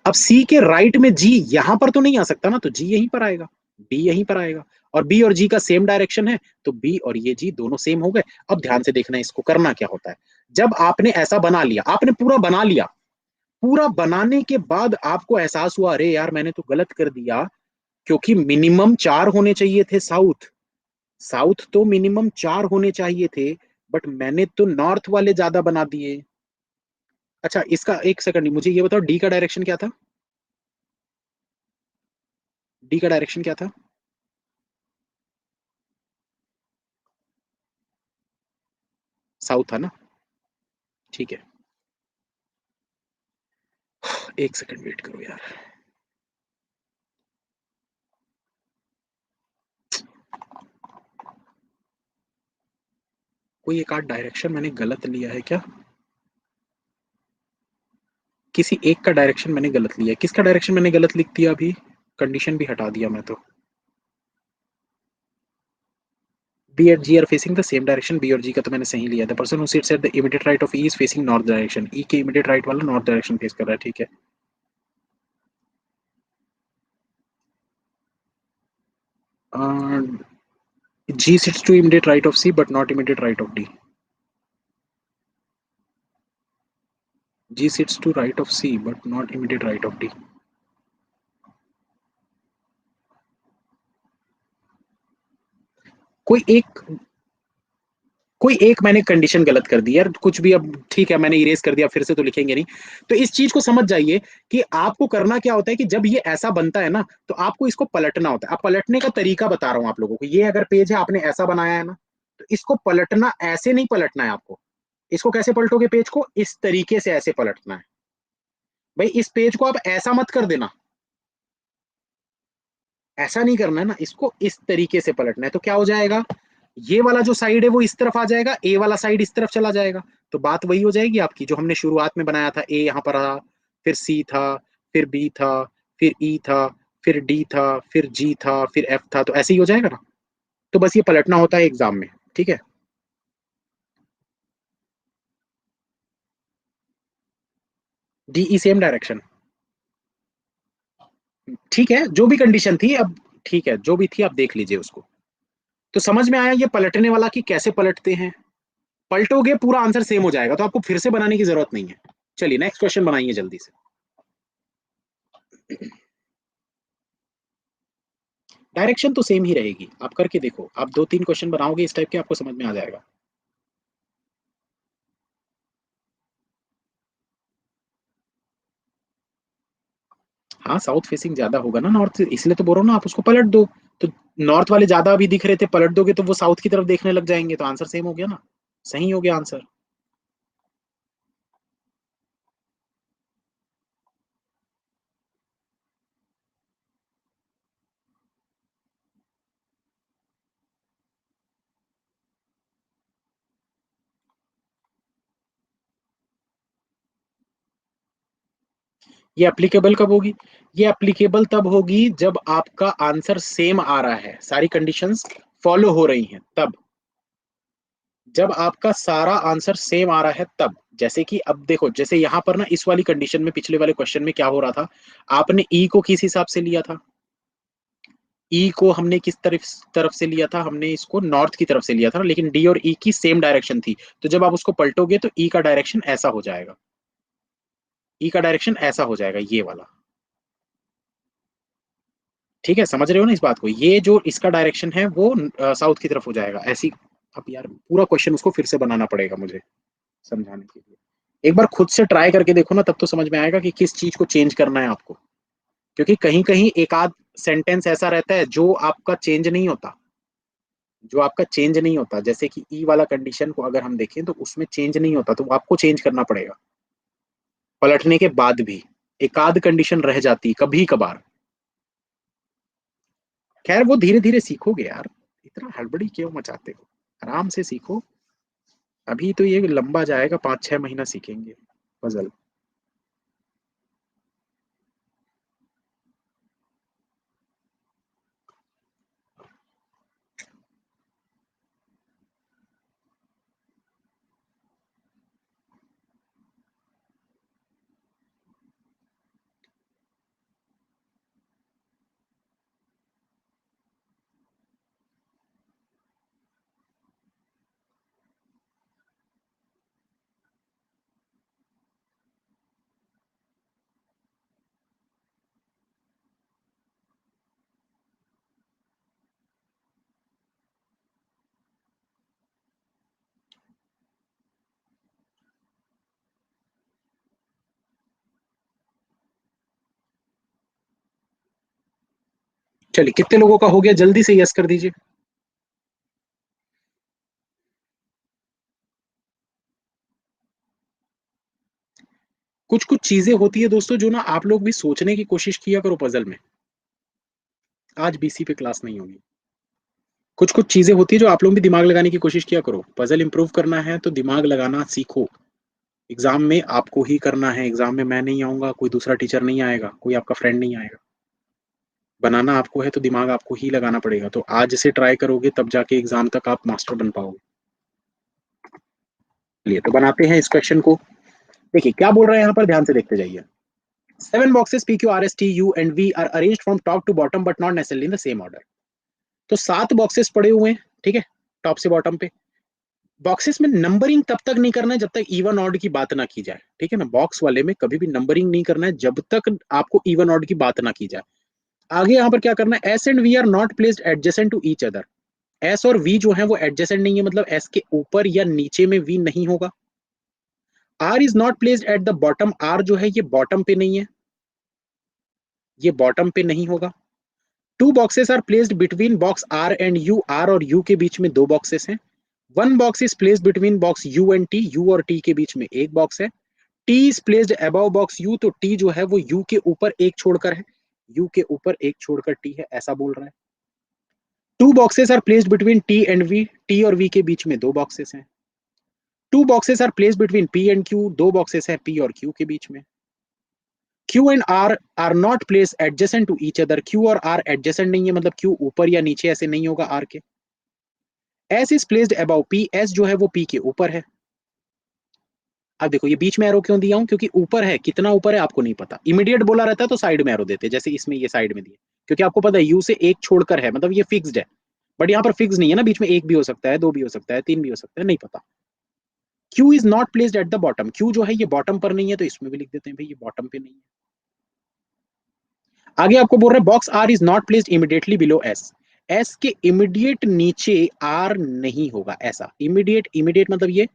Speaker 1: अब सी के राइट में जी यहां पर तो नहीं आ सकता ना, तो जी यहीं पर आएगा, बी यहीं पर आएगा, और बी और जी का सेम डायरेक्शन है, तो बी और ये जी दोनों सेम हो गए। अब ध्यान से देखना इसको करना क्या होता है, जब आपने ऐसा बना लिया, आपने पूरा बना लिया, पूरा बनाने के बाद आपको एहसास हुआ अरे यार मैंने तो गलत कर दिया, क्योंकि मिनिमम 4 होने चाहिए थे साउथ, साउथ तो मिनिमम 4 होने चाहिए थे, बट मैंने तो नॉर्थ वाले ज्यादा बना दिए। अच्छा इसका एक सेकंड, मुझे ये बताओ डी का डायरेक्शन क्या था, डी का डायरेक्शन क्या था, साउथ था ना, ठीक है, एक सेकंड वेट करो यार, कोई एक आध डायरेक्शन मैंने गलत लिया है क्या, किसी एक का डायरेक्शन मैंने गलत लिया है, किसका डायरेक्शन मैंने गलत लिख दिया अभी, कंडीशन भी हटा दिया मैं तो, B and G are facing the same direction, B और जी का तो मैंने सही लिया था, person who sits at the immediate right of E is facing north direction, E के इमीडिएट राइट वाला नॉर्थ डायरेक्शन फेस कर रहा है, ठीक है। G sits to immediate right of C but not immediate right of D, G sits to right of C but not immediate right of D, कोई एक कोई एक मैंने कंडीशन गलत कर दी यार, कुछ भी, अब ठीक है मैंने इरेज कर दिया, फिर से तो लिखेंगे नहीं। तो इस चीज को समझ जाइए कि आपको करना क्या होता है कि जब ये ऐसा बनता है ना, तो आपको इसको पलटना होता है। अब पलटने का तरीका बता रहा हूं आप लोगों को। ये अगर पेज है, आपने ऐसा बनाया है ना, तो इसको पलटना ऐसे नहीं पलटना है आपको। इसको कैसे पलटोगे पेज को? इस तरीके से ऐसे पलटना है। भाई इस पेज को आप ऐसा मत कर देना, ऐसा नहीं करना है ना, इसको इस तरीके से पलटना है। तो क्या हो जाएगा, ये वाला जो साइड है वो इस तरफ आ जाएगा, ए वाला साइड इस तरफ चला जाएगा। तो बात वही हो जाएगी आपकी जो हमने शुरुआत में बनाया था। ए यहां पर था, फिर सी था, फिर बी था, फिर ई था, फिर डी था, फिर जी था, फिर एफ था। तो ऐसे ही हो जाएगा ना। तो बस ये पलटना होता है एग्जाम में, ठीक है। डी ई सेम डायरेक्शन, ठीक है, जो भी कंडीशन थी अब, ठीक है जो भी थी आप देख लीजिए उसको। तो समझ में आया ये पलटने वाला कि कैसे पलटते हैं। पलटोगे पूरा आंसर सेम हो जाएगा, तो आपको फिर से बनाने की जरूरत नहीं है। चलिए नेक्स्ट क्वेश्चन बनाइए जल्दी से। डायरेक्शन तो सेम ही रहेगी, आप करके देखो, आप 2-3 क्वेश्चन बनाओगे इस टाइप के, आपको समझ में आ जाएगा। हाँ साउथ फेसिंग ज्यादा होगा ना नॉर्थ, इसलिए तो बोल रहा हूँ ना, आप उसको पलट दो। तो नॉर्थ वाले ज्यादा अभी दिख रहे थे, पलट दोगे तो वो साउथ की तरफ देखने लग जाएंगे, तो आंसर सेम हो गया ना। सही हो गया आंसर। ये एप्लीकेबल कब होगी? ये एप्लीकेबल तब होगी जब आपका आंसर सेम आ रहा है, सारी कंडीशंस फॉलो हो रही हैं तब। जब आपका सारा आंसर सेम आ रहा है तब। जैसे कि अब देखो, जैसे यहां पर ना इस वाली कंडीशन में, पिछले वाले क्वेश्चन में क्या हो रहा था, आपने ई को किस हिसाब से लिया था? ई को हमने किस तरफ तरफ से लिया था? हमने इसको नॉर्थ की तरफ से लिया था ना, लेकिन डी और ई की सेम डायरेक्शन थी। तो जब आप उसको पलटोगे तो ई का डायरेक्शन ऐसा हो जाएगा, ई का डायरेक्शन ऐसा हो जाएगा, ये वाला। ठीक है, समझ रहे हो ना इस बात को? ये जो इसका डायरेक्शन है वो साउथ की तरफ हो जाएगा, ऐसी। अब यार पूरा क्वेश्चन उसको फिर से बनाना पड़ेगा मुझे समझाने के लिए। एक बार खुद से ट्राई करके देखो ना, तब तो समझ में आएगा कि किस चीज को चेंज करना है आपको। क्योंकि कहीं कहीं एक आध सेंटेंस ऐसा रहता है जो आपका चेंज नहीं होता, जो आपका चेंज नहीं होता। जैसे कि ई वाला कंडीशन को अगर हम देखें तो उसमें चेंज नहीं होता, तो आपको चेंज करना पड़ेगा पलटने के बाद भी। एक आध कंडीशन रह जाती कभी कभार। खैर वो धीरे धीरे सीखोगे यार, इतना हड़बड़ी क्यों मचाते हो? आराम से सीखो। अभी तो ये लंबा जाएगा, 5-6 महीना सीखेंगे पजल। चलिए कितने लोगों का हो गया, जल्दी से यस कर दीजिए। कुछ कुछ चीजें होती है दोस्तों जो ना आप लोग भी सोचने की कोशिश किया करो पजल में। आज बीसी पे क्लास नहीं होगी। कुछ कुछ चीजें होती है जो आप लोग भी दिमाग लगाने की कोशिश किया करो। पजल इंप्रूव करना है तो दिमाग लगाना सीखो। एग्जाम में आपको ही करना है, एग्जाम में मैं नहीं आऊंगा, कोई दूसरा टीचर नहीं आएगा, कोई आपका फ्रेंड नहीं आएगा। बनाना आपको है तो दिमाग आपको ही लगाना पड़ेगा। तो आज से ट्राई करोगे तब जाके एग्जाम तक आप मास्टर बन पाओगे। चलिए तो बनाते हैं इस क्वेश्चन को। देखिए क्या बोल रहे हैं यहाँ पर, ध्यान से देखते जाइए। 7 boxes P Q R S T U and V are arranged from top to bottom but not necessarily in the same order। तो 7 बॉक्सेस पड़े हुए हैं, ठीक है, टॉप से बॉटम पे। बॉक्सेस में नंबरिंग तब तक नहीं करना है जब तक इवन ऑड की बात ना की जाए, ठीक है ना। बॉक्स वाले में कभी भी नंबरिंग नहीं करना है जब तक आपको इवन ऑड की बात ना की जाए। आगे यहाँ पर क्या करना है, S and V are not placed adjacent to each other. S और वी जो है वो एडजेसेंट नहीं है, मतलब एस के ऊपर या नीचे में वी नहीं होगा। R is not placed at the bottom, R जो है ये बॉटम पे नहीं है, ये बॉटम पे नहीं होगा। Two boxes are placed between box R and U, R और यू के बीच में दो बॉक्सेस हैं। One box is placed between box U and T, U और टी के बीच में एक बॉक्स है। T is placed above box U, तो टी जो है वो यू के ऊपर एक छोड़कर है, यू के ऊपर एक छोड़कर टी है, ऐसा बोल रहा है। Two boxes are placed between T and V, T और वी के बीच में दो बॉक्सेस हैं। Two boxes are placed between P and Q, दो बॉक्सेस हैं पी और क्यू के बीच में। Q and R not place adjacent to each other, Q और आर एडजेसेंट नहीं है, मतलब क्यू ऊपर या नीचे ऐसे नहीं होगा आर के। S is placed above P, S जो है वो पी के ऊपर है। अब देखो ये बीच में एरो क्यों दिया हूं, क्योंकि ऊपर है, कितना ऊपर है आपको नहीं पता। इमीडिएट बोला रहता है तो साइड में एरो देते, जैसे इसमें ये साइड में दिए, क्योंकि आपको पता है यू से एक छोड़कर है, मतलब ये फिक्स्ड है। बट यहाँ पर फिक्स नहीं है ना, बीच में एक भी हो सकता है, दो भी हो सकता है, तीन भी हो सकता है, नहीं पता। Q is not placed at the bottom, Q जो है ये बॉटम पर नहीं है, तो इसमें भी लिख देते हैं भाई ये बॉटम पे नहीं है। आगे आपको बोल रहे हैं box R is not placed immediately below S, S के इमीडिएट नीचे आर नहीं होगा, ऐसा इमीडिएट, इमीडिएट मतलब ये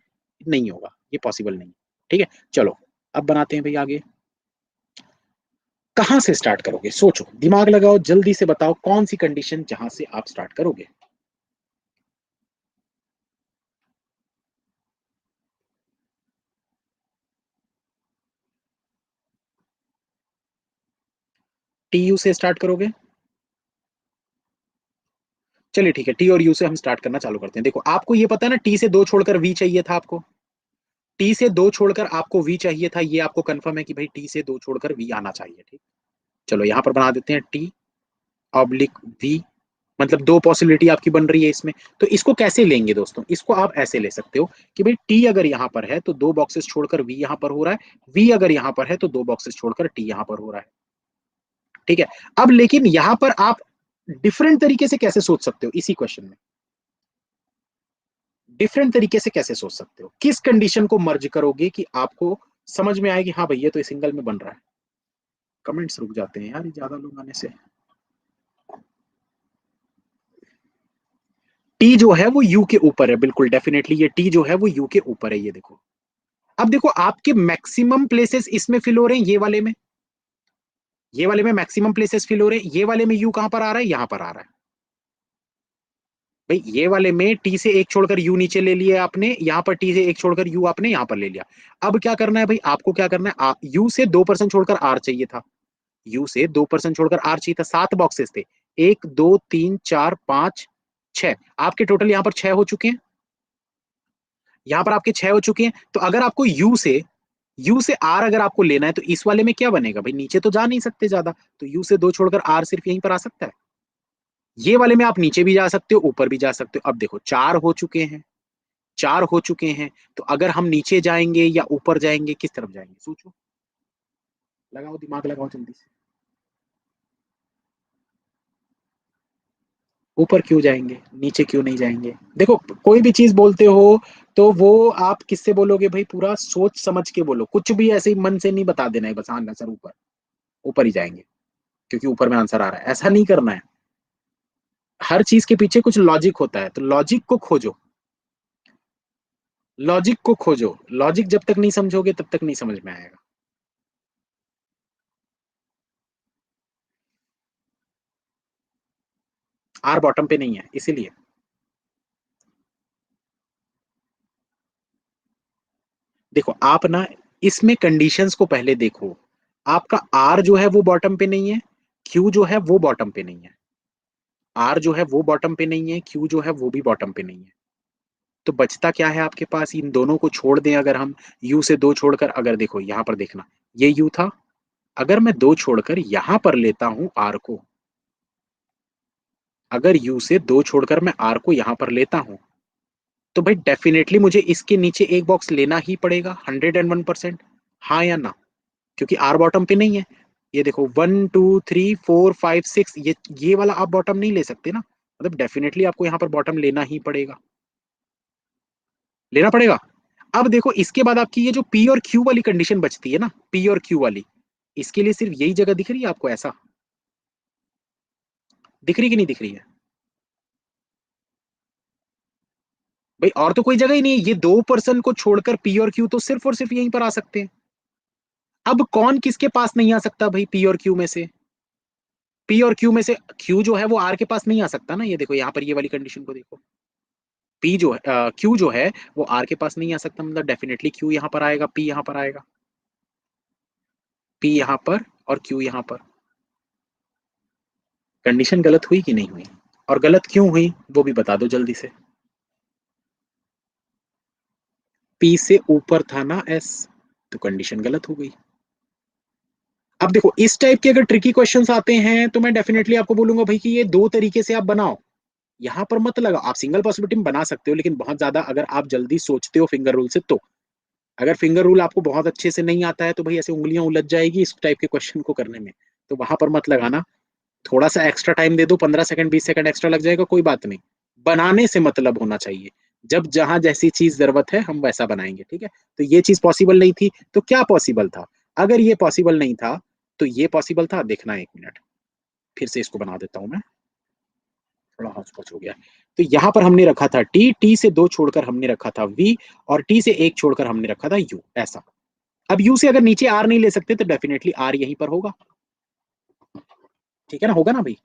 Speaker 1: नहीं होगा, ये पॉसिबल नहीं। ठीक है, चलो अब बनाते हैं भाई आगे। कहां से स्टार्ट करोगे, सोचो, दिमाग लगाओ, जल्दी से बताओ कौन सी कंडीशन जहां से आप स्टार्ट करोगे। टी यू से स्टार्ट करोगे? चलिए ठीक है, टी और यू से हम स्टार्ट करना चालू करते हैं। देखो आपको ये पता है ना, टी से दो छोड़कर वी चाहिए था आपको, टी से दो छोड़कर आपको वी चाहिए था, ये आपको कंफर्म है कि भाई टी से दो छोड़कर वी आना चाहिए, ठीक। चलो यहां पर बना देते हैं टी ऑब्लिक वी, मतलब दो पॉसिबिलिटी आपकी बन रही है इसमें। तो इसको कैसे लेंगे दोस्तों, इसको आप ऐसे ले सकते हो कि भाई टी अगर यहां पर है तो दो बॉक्सेस छोड़कर वी यहां पर हो रहा है, वी अगर यहां पर है तो दो बॉक्सेस छोड़कर टी यहां पर हो रहा है। ठीक है, अब लेकिन यहां पर आप डिफरेंट तरीके से कैसे सोच सकते हो, इसी क्वेश्चन में डिफरेंट तरीके से कैसे सोच सकते हो, किस कंडीशन को मर्ज करोगे कि आपको समझ में आएगी हाँ भाई ये तो सिंगल में बन रहा है। कमेंट्स रुक जाते हैं यार ये ज्यादा लोग आने से। टी जो है वो यू के ऊपर है, बिल्कुल डेफिनेटली ये टी जो है वो यू के ऊपर है, ये देखो। अब देखो आपके मैक्सिमम प्लेसेस इसमें फिल हो रहे हैं, ये वाले में, ये वाले में मैक्सिमम प्लेसेस फिल हो रहे हैं, ये वाले में यू कहां पर आ रहा है, यहां पर आ रहा है। भाई ये वाले में टी से एक छोड़कर यू नीचे ले लिया आपने, यहाँ पर टी से एक छोड़कर यू आपने यहाँ पर ले लिया। अब क्या करना है भाई, आपको क्या करना है, यू से 2% छोड़कर आर चाहिए था, यू से 2% छोड़कर आर चाहिए था, 7 बॉक्सेस थे, 1 2 3 4 5 6, आपके टोटल यहाँ पर 6 हो चुके हैं, यहाँ पर आपके 6 हो चुके हैं। तो अगर आपको यू से आर अगर आपको लेना है तो इस वाले में क्या बनेगा भाई, नीचे तो जा नहीं सकते ज्यादा, तो यू से दो छोड़कर आर सिर्फ यहीं पर आ सकता है। ये वाले में आप नीचे भी जा सकते हो, ऊपर भी जा सकते हो। अब देखो 4 हो चुके हैं, 4 हो चुके हैं, तो अगर हम नीचे जाएंगे या ऊपर जाएंगे, किस तरफ जाएंगे, सोचो, लगाओ दिमाग, लगाओ जल्दी से। ऊपर क्यों जाएंगे, नीचे क्यों नहीं जाएंगे? देखो कोई भी चीज बोलते हो तो वो आप किससे बोलोगे भाई, पूरा सोच समझ के बोलो, कुछ भी ऐसे ही मन से नहीं बता देना है बस हाँ सर ऊपर, ऊपर ही जाएंगे क्योंकि ऊपर में आंसर आ रहा है, ऐसा नहीं करना है। हर चीज के पीछे कुछ लॉजिक होता है, तो लॉजिक को खोजो, लॉजिक को खोजो, लॉजिक जब तक नहीं समझोगे तब तक नहीं समझ में आएगा। आर बॉटम पे नहीं है इसीलिए। देखो आप ना इसमें कंडीशंस को पहले देखो, आपका आर जो है वो बॉटम पे नहीं है, क्यू जो है वो बॉटम पे नहीं है, आर जो है वो बॉटम पे नहीं है, क्यू जो है वो भी बॉटम पे नहीं है। तो बचता क्या है आपके पास, इन दोनों को छोड़ दें अगर हम, यू से दो छोड़कर, अगर देखो यहां पर देखना, ये यू था, अगर मैं दो छोड़कर यहां पर लेता हूं आर को, अगर यू से दो छोड़कर मैं आर को यहां पर लेता हूं, तो भाई डेफिनेटली मुझे इसके नीचे एक बॉक्स लेना ही पड़ेगा, 101%। हाँ या ना, क्योंकि आर बॉटम पे नहीं है। ये देखो 1 2 3 4 5 6, ये वाला आप बॉटम नहीं ले सकते ना, मतलब डेफिनेटली आपको यहाँ पर बॉटम लेना ही पड़ेगा, लेना पड़ेगा। अब देखो इसके बाद आपकी ये जो पी और क्यू वाली कंडीशन बचती है ना, पी और क्यू वाली, इसके लिए सिर्फ यही जगह दिख रही है आपको, ऐसा दिख रही कि नहीं दिख रही है? भाई और तो कोई जगह ही नहीं है, ये दो पर्सन को छोड़कर पी और क्यू तो सिर्फ और सिर्फ यहीं पर आ सकते हैं। अब कौन किसके पास नहीं आ सकता भाई पी और क्यू में से? पी और क्यू में से क्यू जो है वो आर के पास नहीं आ सकता ना, ये देखो यहाँ पर ये वाली कंडीशन को देखो। पी जो है क्यू जो है वो आर के पास नहीं आ सकता, मतलब डेफिनेटली क्यू यहाँ पर आएगा, पी यहाँ पर आएगा, पी यहाँ पर और क्यू यहाँ पर। कंडीशन गलत हुई कि नहीं हुई? और गलत क्यों हुई वो भी बता दो जल्दी से। पी से ऊपर था ना एस, तो कंडीशन गलत हो गई। अब देखो इस टाइप के अगर ट्रिकी क्वेश्चंस आते हैं तो मैं डेफिनेटली आपको बोलूंगा भाई कि ये दो तरीके से आप बनाओ, यहां पर मत लगाओ। आप सिंगल पॉसिबिलिटी में बना सकते हो, लेकिन बहुत ज्यादा अगर आप जल्दी सोचते हो फिंगर रूल से तो। अगर फिंगर रूल आपको बहुत अच्छे से नहीं आता है तो भाई ऐसे उंगलियां उलझ जाएगी इस टाइप के क्वेश्चन को करने में, तो वहां पर मत लगाना। थोड़ा सा एक्स्ट्रा टाइम दे दो, 15 सेकंड 20 सेकंड एक्स्ट्रा लग जाएगा, कोई बात नहीं। बनाने से मतलब होना चाहिए, जब जहां जैसी चीज जरूरत है हम वैसा बनाएंगे, ठीक है। तो ये चीज पॉसिबल नहीं थी तो क्या पॉसिबल था? अगर ये पॉसिबल नहीं था तो ये पॉसिबल था, देखना 1 मिनट, फिर से इसको बना देता हूं मैं, थोड़ा हौच पौच हो गया। तो यहां पर हमने रखा था टी, टी से दो छोड़कर हमने रखा था वी, और टी से एक छोड़कर हमने रखा था यू, ऐसा। अब यू से अगर नीचे आर नहीं ले सकते तो डेफिनेटली आर यहीं पर होगा, ठीक है ना, होगा ना भाई।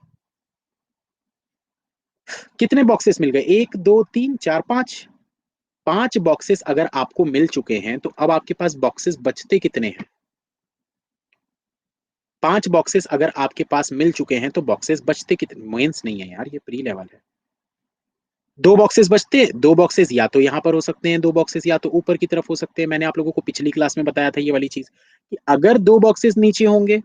Speaker 1: कितने बॉक्सेस मिल गए? 1 2 3 4 5, 5 बॉक्सेस अगर आपको मिल चुके हैं तो अब आपके पास बॉक्सेस बचते कितने हैं? 5 बॉक्सेस अगर आपके पास मिल चुके हैं तो बॉक्सेस बचते कितने? मेंस नहीं है यार, ये प्री लेवल है। 2 बॉक्सेस बचते, 2 बॉक्सेस या तो यहाँ पर हो सकते हैं, 2 बॉक्सेस या तो ऊपर की तरफ हो सकते हैं। मैंने आप लोगों को पिछली क्लास में बताया था ये वाली चीज कि अगर 2 बॉक्सेस नीचे होंगे,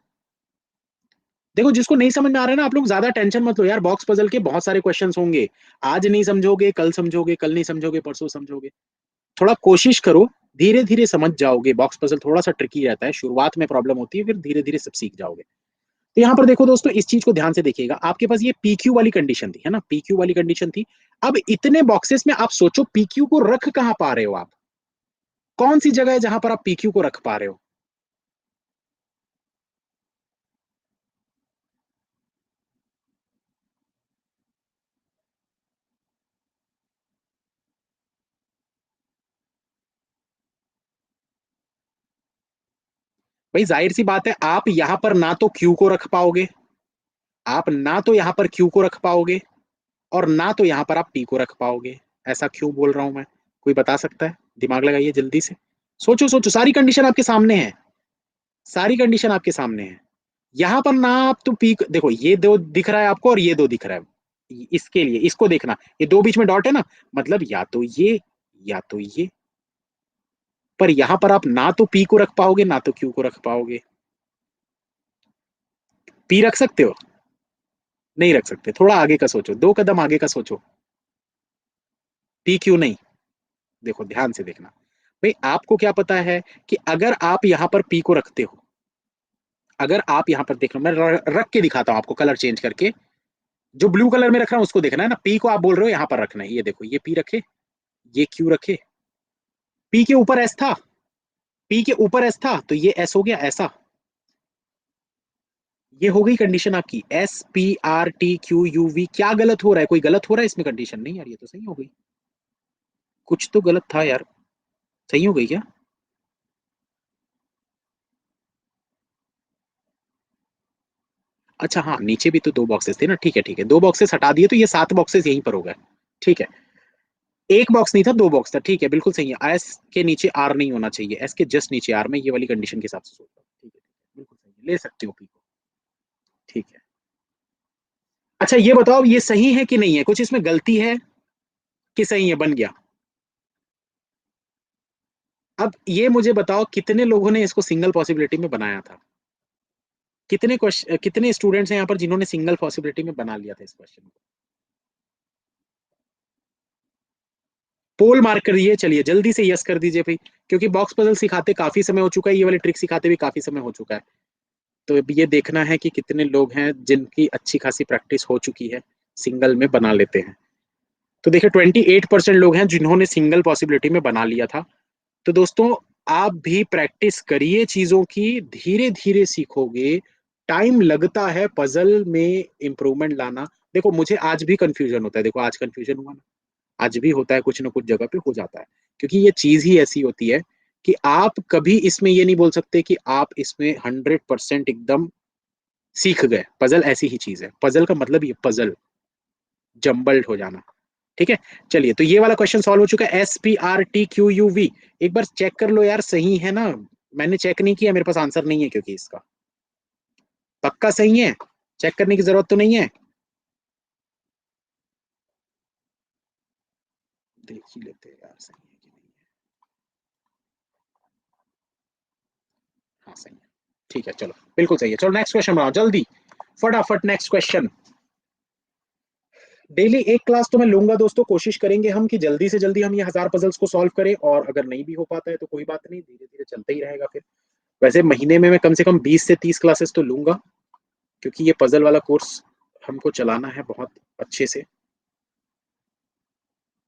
Speaker 1: देखो जिसको नहीं समझ में आ रहा है ना, आप लोग ज्यादा टेंशन मत लो यार, बॉक्स पजल के बहुत सारे क्वेश्चंस होंगे। आज नहीं समझोगे कल समझोगे, कल नहीं समझोगे परसों समझोगे। थोड़ा कोशिश करो, धीरे धीरे समझ जाओगे। बॉक्स पजल थोड़ा सा ट्रिकी रहता है, शुरुआत में प्रॉब्लम होती है, फिर धीरे धीरे सब सीख जाओगे। तो यहाँ पर देखो दोस्तों, इस चीज को ध्यान से देखिएगा। आपके पास ये पी क्यू वाली कंडीशन थी, है ना, पी क्यू वाली कंडीशन थी। अब इतने बॉक्सेस में आप सोचो पी क्यू को रख कहां पा रहे हो आप? कौन सी जगह है जहां पर आप पी क्यू को रख पा रहे हो? भाई जाहिर सी बात है, आप यहां पर ना तो क्यू को रख पाओगे, आप ना तो यहां पर क्यू को रख पाओगे, और ना तो यहां पर आप पी को रख पाओगे। ऐसा क्यों बोल रहा हूं मैं? कोई बता सकता है? दिमाग लगाइए जल्दी से, सोचो सोचो, सारी कंडीशन आपके सामने है, सारी कंडीशन आपके सामने है। यहां पर ना आप तो पी, देखो ये दो दिख रहा है आपको और ये दो दिख रहा है, इसके लिए इसको देखना, ये दो बीच में डॉट है ना, मतलब या तो ये या तो ये। पर यहां पर आप ना तो पी को रख पाओगे ना तो क्यू को रख पाओगे। पी रख सकते हो? नहीं रख सकते, थोड़ा आगे का सोचो, 2 कदम आगे का सोचो। पी क्यू नहीं। देखो ध्यान से देखना, भाई आपको क्या पता है कि अगर आप यहां पर पी को रखते हो, अगर आप यहां पर देख लो, मैं रख के दिखाता हूं आपको कलर चेंज करके। जो ब्लू कलर में रख रहा हूं उसको देखना है ना, पी को आप बोल रहे हो यहां पर रखना है, ये देखो, ये पी रखे, ये क्यू रखे, पी के ऊपर एस था, पी के ऊपर एस था तो ये एस हो गया ऐसा। ये हो गई कंडीशन आपकी, S P R T Q U V. क्या गलत हो रहा है? कोई गलत हो रहा है इसमें कंडीशन? नहीं यार, ये तो सही हो गई। कुछ तो गलत था यार, सही हो गई क्या? अच्छा हाँ, नीचे भी तो 2 बॉक्सेस थे ना, ठीक है ठीक है, 2 बॉक्सेस हटा दिए तो ये 7 बॉक्सेस यहीं पर हो गए, ठीक है। एक बॉक्स नहीं था, 2 बॉक्स था, ठीक है, बिल्कुल सही है। एस के नीचे आर नहीं होना चाहिए, एस के जस्ट नीचे आर, में ये वाली कंडीशन के हिसाब से सोचता हूँ, ठीक है, बिल्कुल सही है, ले सकते हो पी को, ठीक है। अच्छा ये बताओ, ये सही है कि नहीं है? कुछ इसमें गलती है कि सही है, बन गया? अब ये मुझे बताओ, कितने लोगों ने इसको सिंगल पॉसिबिलिटी में बनाया था? कितने क्वेश्चन, कितने स्टूडेंट्स हैं यहाँ पर जिन्होंने सिंगल पॉसिबिलिटी में बना लिया था इस क्वेश्चन को? पोल मार्क कर दिए, चलिए जल्दी से यस कर दीजिए भाई, क्योंकि बॉक्स पजल सिखाते काफी समय हो चुका है, ये वाली ट्रिक सिखाते भी काफी समय हो चुका है। तो अब ये देखना है कि कितने लोग हैं जिनकी अच्छी खासी प्रैक्टिस हो चुकी है, सिंगल में बना लेते हैं। तो देखिए 28% लोग हैं जिन्होंने सिंगल पॉसिबिलिटी में बना लिया था। तो दोस्तों, आप भी प्रैक्टिस करिए चीजों की, धीरे धीरे सीखोगे। टाइम लगता है पजल में इंप्रूवमेंट लाना। देखो मुझे आज भी कंफ्यूजन होता है, देखो आज कंफ्यूजन हुआ ना, आज भी होता है, कुछ ना कुछ जगह पे हो जाता है, क्योंकि ये चीज ही ऐसी होती है कि आप कभी इसमें ये नहीं बोल सकते कि आप इसमें 100% एकदम सीख गए। पजल ऐसी ही चीज है, पजल का मतलब ये पजल जम्बल्ड हो जाना। ठीक है, चलिए, तो ये वाला क्वेश्चन सॉल्व हो चुका है। SPRTQUV, एक बार चेक कर लो यार, सही है ना? मैंने चेक नहीं किया, मेरे पास आंसर नहीं है, क्योंकि इसका पक्का सही है, चेक करने की जरूरत तो नहीं है। देख ही लेते हैं यार, सही है कि नहीं है। हाँ सही है, ठीक है, चलो बिल्कुल सही है। चलो नेक्स्ट क्वेश्चन बनाओ जल्दी, फटाफट नेक्स्ट क्वेश्चन। डेली एक क्लास तो मैं लूंगा दोस्तों, कोशिश करेंगे हम कि जल्दी से जल्दी हम ये 1000 पजल्स को सॉल्व करें, और अगर नहीं भी हो पाता है तो कोई बात नहीं, धीरे धीरे चलता ही रहेगा फिर। वैसे महीने में मैं कम से कम 20 से 30 क्लासेस तो लूंगा, क्योंकि ये पजल वाला कोर्स हमको चलाना है बहुत अच्छे से।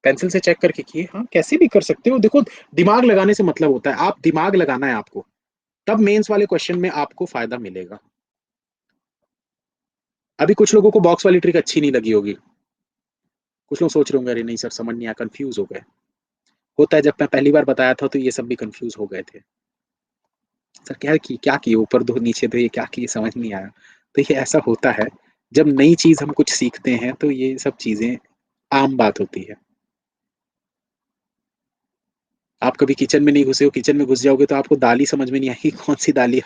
Speaker 1: पेंसिल से चेक करके किए, हाँ कैसे भी कर सकते हो, देखो दिमाग लगाने से मतलब होता है, आप दिमाग लगाना है आपको, तब मेंस वाले क्वेश्चन में आपको फायदा मिलेगा। अभी कुछ लोगों को बॉक्स वाली ट्रिक अच्छी नहीं लगी होगी, कुछ लोग सोच रहे होंगे अरे नहीं सर समझ नहीं आया, कंफ्यूज हो गए। होता है, जब मैं पहली बार बताया था तो ये सब भी कंफ्यूज हो गए थे, सर क्या की ऊपर दो नीचे दो, ये क्या की समझ नहीं आया। तो ये ऐसा होता है, जब नई चीज हम कुछ सीखते हैं तो ये सब चीजें आम बात होती है। आप कभी किचन में नहीं घुसे हो, किचन में घुस जाओगे तो आपको दाल ही समझ में नहीं आएगी, कौन सी दाल है,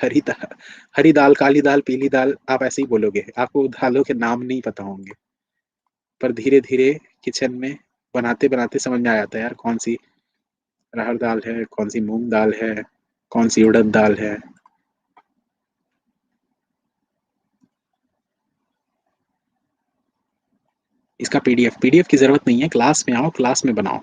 Speaker 1: हरी दाल, काली दाल, पीली दाल, आप ऐसे ही बोलोगे, आपको दालों के नाम नहीं पता होंगे। पर धीरे धीरे किचन में बनाते बनाते समझ में आ जाता है यार, कौन सी अरहर दाल है, कौन सी मूंग दाल है, कौन सी उड़द दाल है। इसका पीडीएफ की जरूरत नहीं है, क्लास में आओ, क्लास में बनाओ।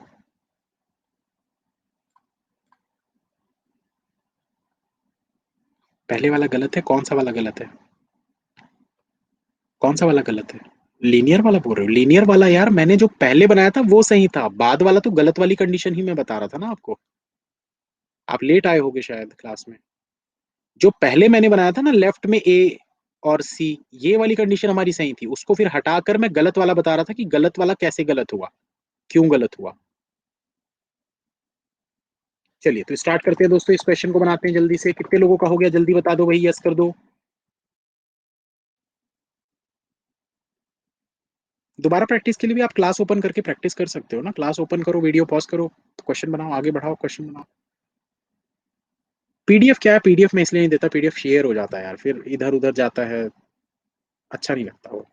Speaker 1: पहले वाला गलत है, कौन सा वाला गलत है? कौन सा वाला गलत है? लीनियर वाला बोल रहे हो? लीनियर वाला यार मैंने जो पहले बनाया था वो सही था, बाद वाला तो गलत वाली कंडीशन ही मैं बता रहा था ना आपको। आप लेट आए होगे शायद क्लास में। जो पहले मैंने बनाया था ना, लेफ्ट में ए और सी, ये वाली कंडीशन हमारी सही थी, उसको फिर हटाकर मैं गलत वाला बता रहा था कि गलत वाला कैसे गलत हुआ, क्यों गलत हुआ। चलिए तो स्टार्ट करते हैं दोस्तों, इस क्वेश्चन को बनाते हैं जल्दी से। कितने लोगों का हो गया जल्दी बता दो भाई, यस कर दो। दोबारा प्रैक्टिस के लिए भी आप क्लास ओपन करके प्रैक्टिस कर सकते हो ना, क्लास ओपन करो, वीडियो पॉज करो, क्वेश्चन बनाओ, आगे बढ़ाओ, क्वेश्चन बनाओ। पीडीएफ क्या है, पीडीएफ में इसलिए नहीं देता, पीडीएफ शेयर हो जाता है यार, फिर इधर उधर जाता है, अच्छा नहीं लगता वो।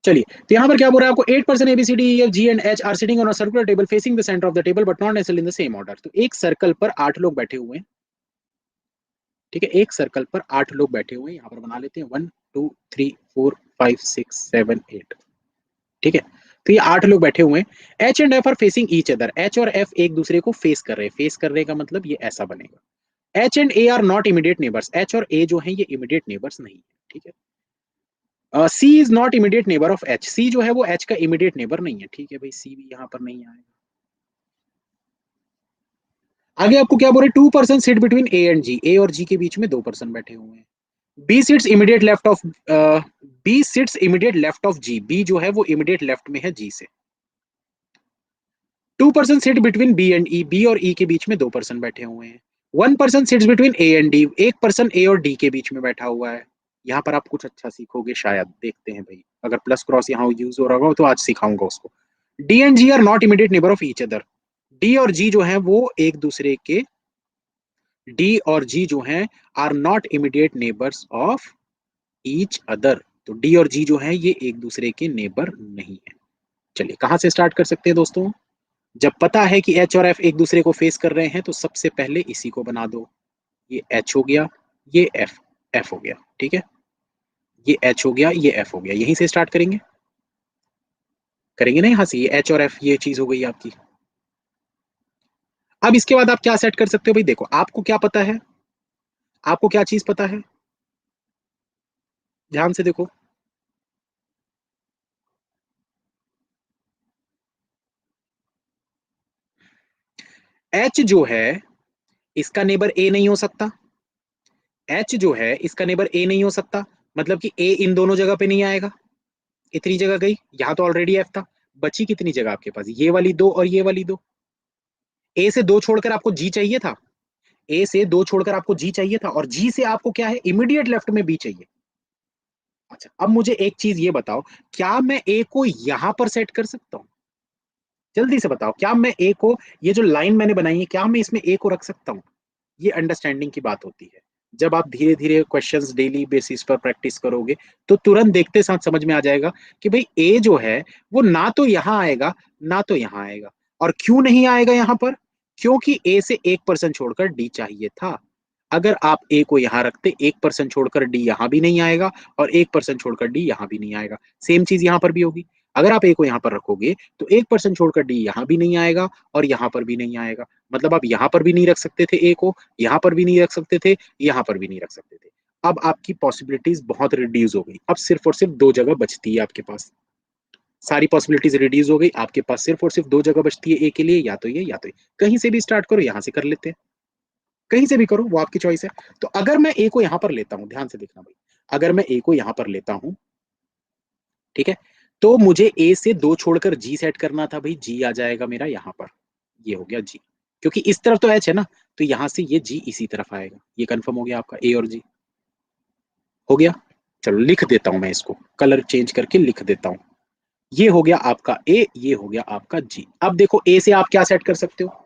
Speaker 1: चलिए, तो यहाँ पर क्या बोल रहा है आपको, 8% ABCD EF G and H are sitting on a circular table facing the centre of the table but not necessarily in the same order. तो एक सर्कल पर 8 लोग बैठे हुए हैं, ठीक है, एक सर्कल पर 8 लोग बैठे हुए हैं, यहाँ पर बना लेते हैं 1 2 3 4 5 6 7 8, ठीक है। तो ये 8 लोग बैठे हुए हैं, H and F are facing each other, H और F एक दूसरे को फेस कर रहे हैं, फेस करने का मतलब ये ऐसा बनेगा। H and A are not immediate neighbours, H और A जो है ये इमीडिएट नेबर्स नहीं है, ठीक है। C is not immediate neighbour of H, C जो है वो एच का इमीडिएट नेबर नहीं है, ठीक है भाई, सी भी यहाँ पर नहीं आएगा। आगे आपको क्या बोल रहे, 2% seat between A and G, A और जी के बीच में 2% बैठे हुए हैं। B seats immediate left of, B seats immediate left of G, B जो है वो इमीडिएट लेफ्ट में है जी से। 2% seat between B and E, B और ई के बीच में 2% बैठे हुए हैं। 1% seats between A and D, 1% ए और डी के बीच में बैठा हुआ है। यहाँ पर आप कुछ अच्छा सीखोगे शायद, देखते हैं भाई, अगर प्लस क्रॉस यहाँ यूज हो रहा हो तो आज सिखाऊंगा उसको। D and G are not immediate neighbour of each other, D और जी जो है वो एक दूसरे के, डी और जी जो हैं are not immediate neighbours of each other, तो डी और जी जो है ये एक दूसरे के नेबर नहीं है। चलिए कहां से स्टार्ट कर सकते हैं दोस्तों, जब पता है कि एच और एफ एक दूसरे को फेस कर रहे हैं तो सबसे पहले इसी को बना दो, ये एच हो गया, ये एफ, एफ हो गया, ठीक है, ये एच हो गया, ये एफ हो गया, यहीं से स्टार्ट करेंगे, करेंगे ना यहां से, ये एच और एफ ये चीज हो गई आपकी। अब इसके बाद आप क्या सेट कर सकते हो भाई, देखो आपको क्या पता है, आपको क्या चीज पता है, ध्यान से देखो। एच जो है इसका नेबर ए नहीं हो सकता, एच जो है इसका नेबर ए नहीं हो सकता, मतलब कि ए इन दोनों जगह पे नहीं आएगा, इतनी जगह गई, यहाँ तो ऑलरेडी एफ था, बची कितनी जगह आपके पास, ये वाली दो और ये वाली दो। ए से दो छोड़कर आपको जी चाहिए था, ए से दो छोड़कर आपको जी चाहिए था, और जी से आपको क्या है, इमीडिएट लेफ्ट में बी चाहिए। अच्छा, अब मुझे एक चीज ये बताओ, क्या मैं ए को यहां पर सेट कर सकता हूँ? जल्दी से बताओ, क्या मैं ए को, ये जो लाइन मैंने बनाई है, क्या मैं इसमें ए को रख सकता हूँ? ये अंडरस्टैंडिंग की बात होती है। जब आप धीरे धीरे क्वेश्चंस डेली बेसिस पर प्रैक्टिस करोगे, तो तुरंत देखते साथ समझ में आ जाएगा कि भाई ए जो है वो ना तो यहां आएगा, ना तो यहां आएगा। और क्यों नहीं आएगा यहां पर? क्योंकि ए से 1% छोड़कर डी चाहिए था। अगर आप ए को यहां रखते, 1% छोड़कर डी यहां भी नहीं आएगा, और 1% छोड़कर डी यहां भी नहीं आएगा। सेम चीज यहां पर भी होगी। अगर आप ए को यहां पर रखोगे, तो 1% छोड़कर डी यहां भी नहीं आएगा, और यहां पर भी नहीं आएगा। मतलब आप यहां पर भी नहीं रख सकते थे ए को, यहां पर भी नहीं रख सकते थे, यहां पर भी नहीं रख सकते थे। अब आपकी पॉसिबिलिटीज बहुत रिड्यूस हो गई, अब सिर्फ और सिर्फ दो जगह बचती है आपके पास। सारी पॉसिबिलिटीज रिड्यूस हो गई, आपके पास सिर्फ और सिर्फ दो जगह बचती है ए के लिए, या तो ये या तो ये। कहीं से भी स्टार्ट करो, यहां से कर लेते हैं, कहीं से भी करो, वो आपकी चॉइस है। तो अगर मैं ए को यहां पर लेता हूं, ध्यान से देखना भाई, अगर मैं ए को यहां पर लेता हूं, ठीक है, तो मुझे ए से दो छोड़कर जी सेट करना था भाई, जी आ जाएगा मेरा यहां पर, ये हो गया जी, क्योंकि इस तरफ तो एच है ना, तो यहां से ये जी इसी तरफ आएगा। ये कंफर्म हो गया आपका ए और जी, हो गया। चलो लिख देता हूं मैं इसको, कलर चेंज करके लिख देता हूं। ये हो गया आपका ए, ये हो गया आपका जी। अब देखो ए से आप क्या सेट कर सकते हो?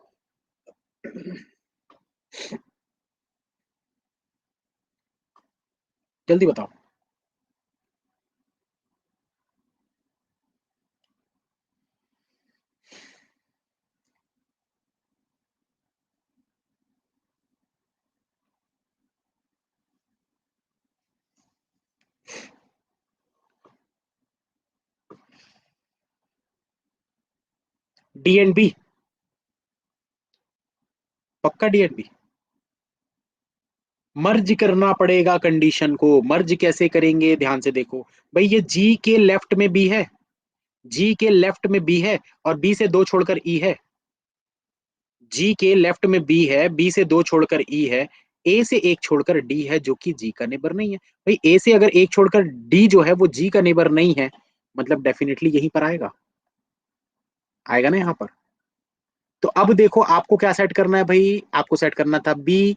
Speaker 1: जल्दी बताओ। डी एंड बी, पक्का डी एंड बी। मर्ज करना पड़ेगा कंडीशन को, मर्ज कैसे करेंगे, ध्यान से देखो भाई, ये जी के लेफ्ट में बी है, जी के लेफ्ट में बी है, और बी से दो छोड़कर ई है। जी के लेफ्ट में बी है, बी से दो छोड़कर ई है, ए से एक छोड़कर डी है, जो कि जी का नेबर नहीं है। भाई ए से अगर एक छोड़कर डी जो है वो जी का नेबर नहीं है, मतलब डेफिनेटली यहीं पर आएगा, आएगा ना यहाँ पर। तो अब देखो आपको क्या सेट करना है भाई, आपको सेट करना था बी,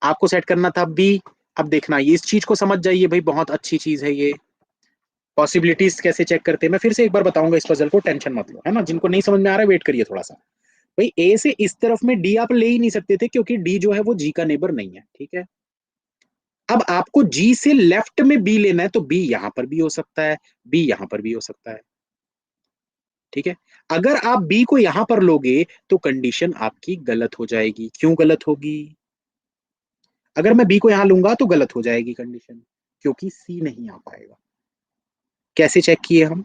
Speaker 1: आपको सेट करना था बी। अब देखना, ये इस चीज को समझ जाइए भाई, बहुत अच्छी चीज है ये। पॉसिबिलिटीज कैसे चेक करते हैं, मैं फिर से एक बार बताऊंगा इस पजल को, टेंशन मत लो, है ना, जिनको नहीं समझ में आ रहा है वेट करिए थोड़ा सा। भाई ए से इस तरफ में डी आप ले ही नहीं सकते थे, क्योंकि डी जो है वो जी का नेबर नहीं है, ठीक है। अब आपको जी से लेफ्ट में बी लेना है, तो बी यहां पर भी हो सकता है, बी यहां पर भी हो सकता है, ठीक है। अगर आप बी को यहां पर लोगे, तो कंडीशन आपकी गलत हो जाएगी। क्यों गलत होगी? अगर मैं बी को यहां लूंगा तो गलत हो जाएगी कंडीशन, क्योंकि सी नहीं आ पाएगा। कैसे चेक किए हम?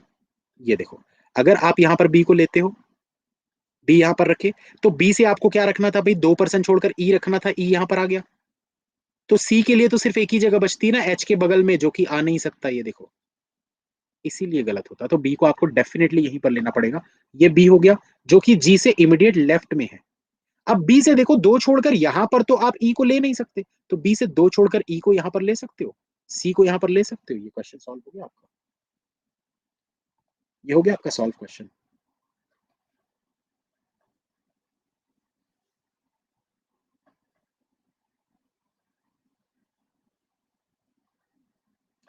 Speaker 1: ये देखो, अगर आप यहां पर बी को लेते हो, बी यहां पर रखे, तो बी से आपको क्या रखना था भाई, 2% छोड़कर ई रखना था, ई यहां पर आ गया। तो सी के लिए तो सिर्फ एक ही जगह बचती है ना, एच के बगल में, जो कि आ नहीं सकता, ये देखो, इसीलिए गलत होता। तो बी को आपको डेफिनेटली यहीं पर लेना पड़ेगा। ये बी हो गया, जो कि जी से इमीडिएट लेफ्ट में है। अब बी से देखो दो छोड़कर यहां पर तो आप ई को ले नहीं सकते, तो बी से दो छोड़कर ई को यहां पर ले सकते हो, सी को यहां पर ले सकते हो। ये क्वेश्चन सॉल्व हो गया आपका, ये हो गया आपका सॉल्व क्वेश्चन।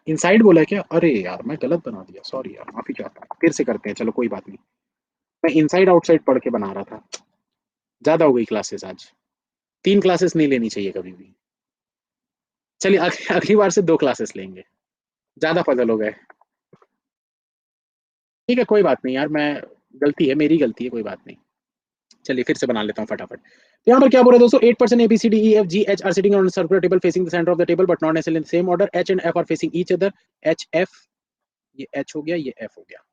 Speaker 1: इनसाइड बोला है क्या? अरे यार मैं गलत बना दिया, सॉरी यार, माफी चाहता हूँ, फिर से करते हैं, चलो कोई बात नहीं। मैं इनसाइड आउटसाइड पढ़ के बना रहा था, ज्यादा हो गई क्लासेस आज, 3 क्लासेस नहीं लेनी चाहिए कभी भी। चलिए अगली बार से 2 क्लासेस लेंगे, ज्यादा पजल हो गए। ठीक है, कोई बात नहीं यार, मैं, गलती है, मेरी गलती है, कोई बात नहीं। चलिए फिर से बना लेता हूँ फटाफट। तो यहाँ पर क्या बोल रहा है दोस्तों, 8% ABCDEFG H are sitting on circular table facing the centre of the table but not necessarily in same order, H and F are facing each other, H F, ये H हो गया, ये F हो गया,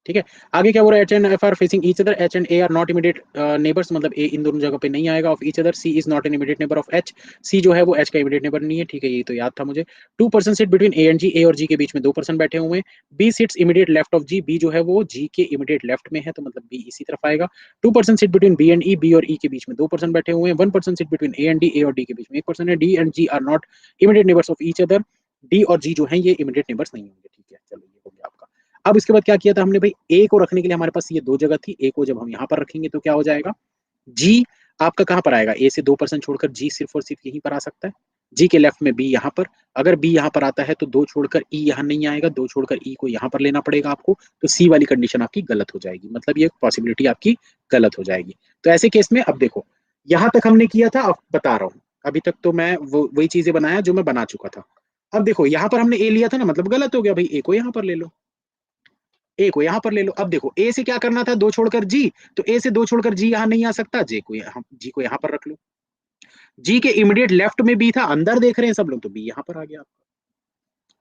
Speaker 1: ठीक है। आगे क्या बोल रहा है, H and F are facing each other, H and A are not immediate neighbours, मतलब ए इन दोनों जगह पे नहीं आएगा, of each other, C is not an immediate neighbour of H, C जो है वो एच का इमीडिएट नेबर नहीं है, ठीक है, ये तो याद था मुझे। 2% sit between A and G, A और जी के बीच में 2% बैठे हुए हैं। B sits immediate left of G, B जो है वो जी के इमीडिएट लेफ्ट में है, तो मतलब बी इसी तरफ आएगा। 2% sit between B and E, B और ई के बीच में 2% बैठे हुए हैं। 1% sit between A and D, A और डी के बीच में 1% है। D and G are not immediate neighbours of each other, D और जी जो है ये इमीडिएट नेबर्स नहीं होंगे, ठीक है, चलो ये हो गया आपका। अब इसके बाद क्या किया था हमने भाई, ए को रखने के लिए हमारे पास ये दो जगह थी, ए को जब हम यहाँ पर रखेंगे तो क्या हो जाएगा, जी आपका कहाँ पर आएगा, ए से 2% छोड़कर जी सिर्फ और सिर्फ यहीं पर आ सकता है, जी के लेफ्ट में बी यहाँ पर, अगर बी यहाँ पर आता है तो दो छोड़कर ई यहाँ नहीं आएगा, दो छोड़कर ई को यहाँ पर लेना पड़ेगा आपको, तो सी वाली कंडीशन आपकी गलत हो जाएगी, मतलब ये पॉसिबिलिटी आपकी गलत हो जाएगी। तो ऐसे केस में अब देखो, यहां तक हमने किया था, अब बता रहा हूं, अभी तक तो मैं वही चीजें बनाया जो मैं बना चुका था। अब देखो यहाँ पर हमने ए लिया था ना, मतलब गलत हो गया भाई, ए को यहाँ पर ले लो, ए को यहाँ पर ले लो। अब देखो ए से क्या करना था, दो छोड़कर जी, तो ए से दो छोड़कर जी यहाँ नहीं आ सकता, जे को यहाँ, जी को यहाँ पर रख लो, जी के इमीडिएट लेफ्ट में बी था, अंदर देख रहे हैं सब लोग, तो बी यहाँ पर आ गया आपका,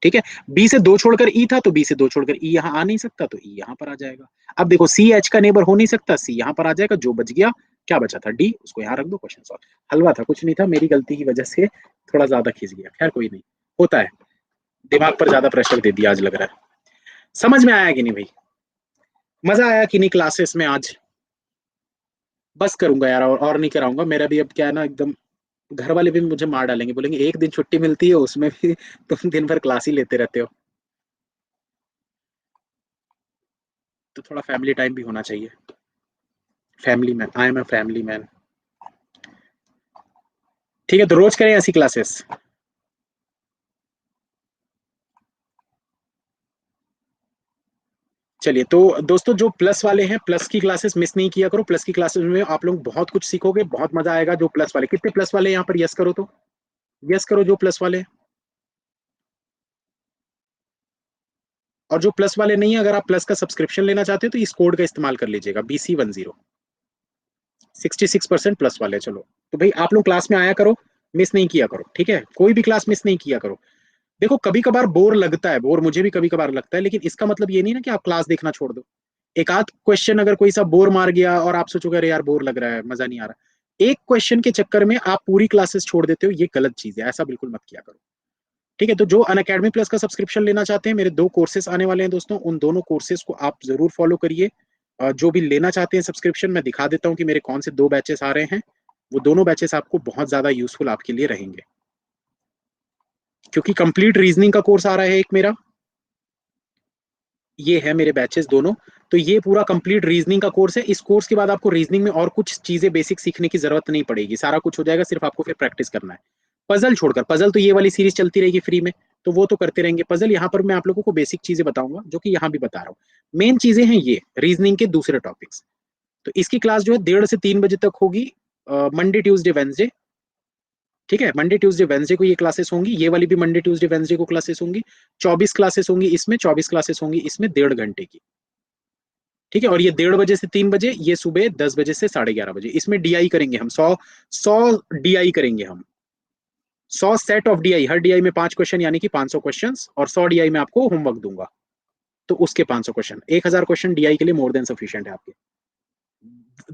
Speaker 1: ठीक है। बी से दो छोड़कर ई था, तो बी से दो छोड़कर ई यहाँ आ नहीं सकता, तो ई यहाँ पर आ जाएगा। अब देखो सी एच का नेबर हो नहीं सकता, सी यहाँ पर आ जाएगा, जो बच गया क्या बचा था, डी, उसको यहाँ रख दो, क्वेश्चन सॉल्व। हलवा था, कुछ नहीं था, मेरी गलती की वजह से थोड़ा ज्यादा खींच गया, खैर कोई नहीं, होता है, दिमाग पर ज्यादा प्रेशर दे दिया आज लग रहा है। समझ में आया कि नहीं भाई, मजा आया कि नहीं क्लासेस में आज? बस करूंगा यार, और नहीं कराऊंगा, मेरा भी अब क्या है ना एकदम, घर वाले भी मुझे मार डालेंगे, बोलेंगे एक दिन छुट्टी मिलती है उसमें भी तुम दिन भर क्लास ही लेते रहते हो। तो थोड़ा फैमिली टाइम भी होना चाहिए, family man, I am a family man. ठीक है, तो रोज करें ऐसी क्लासेस। चलिए, तो दोस्तों जो प्लस वाले हैं, प्लस की क्लासेस मिस नहीं किया करो, प्लस की क्लासेस में आप लोग बहुत कुछ सीखोगे, बहुत मजा आएगा। जो प्लस वाले, कितने प्लस वाले यहाँ पर यस करो, तो यस करो जो प्लस वाले। और जो प्लस वाले नहीं है, अगर आप प्लस का सब्सक्रिप्शन लेना चाहते हो तो इस कोड का इस्तेमाल कर लीजिएगा, BC10, 66% प्लस वाले। चलो, तो भाई आप लोग क्लास में आया करो, मिस नहीं किया करो, ठीक है, कोई भी क्लास मिस नहीं किया करो। देखो कभी कभार बोर लगता है, बोर मुझे भी कभी कभार लगता है, लेकिन इसका मतलब ये नहीं ना कि आप क्लास देखना छोड़ दो। एक आध क्वेश्चन अगर कोई सा बोर मार गया और आप सोचोगे अरे यार बोर लग रहा है, मजा नहीं आ रहा, एक क्वेश्चन के चक्कर में आप पूरी क्लासेस छोड़ देते हो, ये गलत चीज है, ऐसा बिल्कुल मत किया करो। ठीक है, तो जो अनअकैडमी प्लस का सब्सक्रिप्शन लेना चाहते हैं, मेरे दो कोर्सेस आने वाले हैं दोस्तों, उन दोनों कोर्सेज को आप जरूर फॉलो करिए। जो भी लेना चाहते हैं सब्सक्रिप्शन, मैं दिखा देता हूँ कि मेरे कौन से दो बैचेस आ रहे हैं। वो दोनों बैचेस आपको बहुत ज्यादा यूजफुल आपके लिए रहेंगे, क्योंकि कंप्लीट रीजनिंग का कोर्स आ रहा है एक मेरा, ये है मेरे बैचेस दोनों। तो ये पूरा कंप्लीट रीजनिंग का कोर्स है, इस कोर्स के बाद आपको रीजनिंग में और कुछ चीजें बेसिक सीखने की जरूरत नहीं पड़ेगी, सारा कुछ हो जाएगा, सिर्फ आपको फिर प्रैक्टिस करना है। पजल छोड़कर, पजल तो ये वाली सीरीज चलती रहेगी फ्री में, तो वो तो करते रहेंगे। पजल यहाँ पर मैं आप लोगों को बेसिक चीजें बताऊंगा, जो कि यहाँ भी बता रहा हूँ। मेन चीजें हैं ये रीजनिंग के दूसरे टॉपिक्स। तो इसकी क्लास जो है 1:30 से 3 बजे तक होगी, मंडे ट्यूसडे वेंसडे। ठीक है, मंडे ट्यूसडे वेंसडे को ये क्लासेस होंगी, ये वाली भी मंडे ट्यूसडे वेंसडे को क्लासेस होंगी। 24 क्लासेस होंगी इसमें, 24 क्लासेस होंगी इसमें 1.5 घंटे की। ठीक है, और ये 1:30 से 3 बजे, ये सुबह 10 बजे से 11:30 बजे, इसमें डीआई करेंगे हम, 100 डीआई करेंगे हम, 100 set of DI, her DI में 5 क्वेश्चन, यानी कि 500 क्वेश्चन, और 100 डीआई में आपको होमवर्क दूंगा, तो उसके 500 क्वेश्चन, 1000 क्वेश्चन डीआई के लिए मोर देन सफिशियंट है आपके।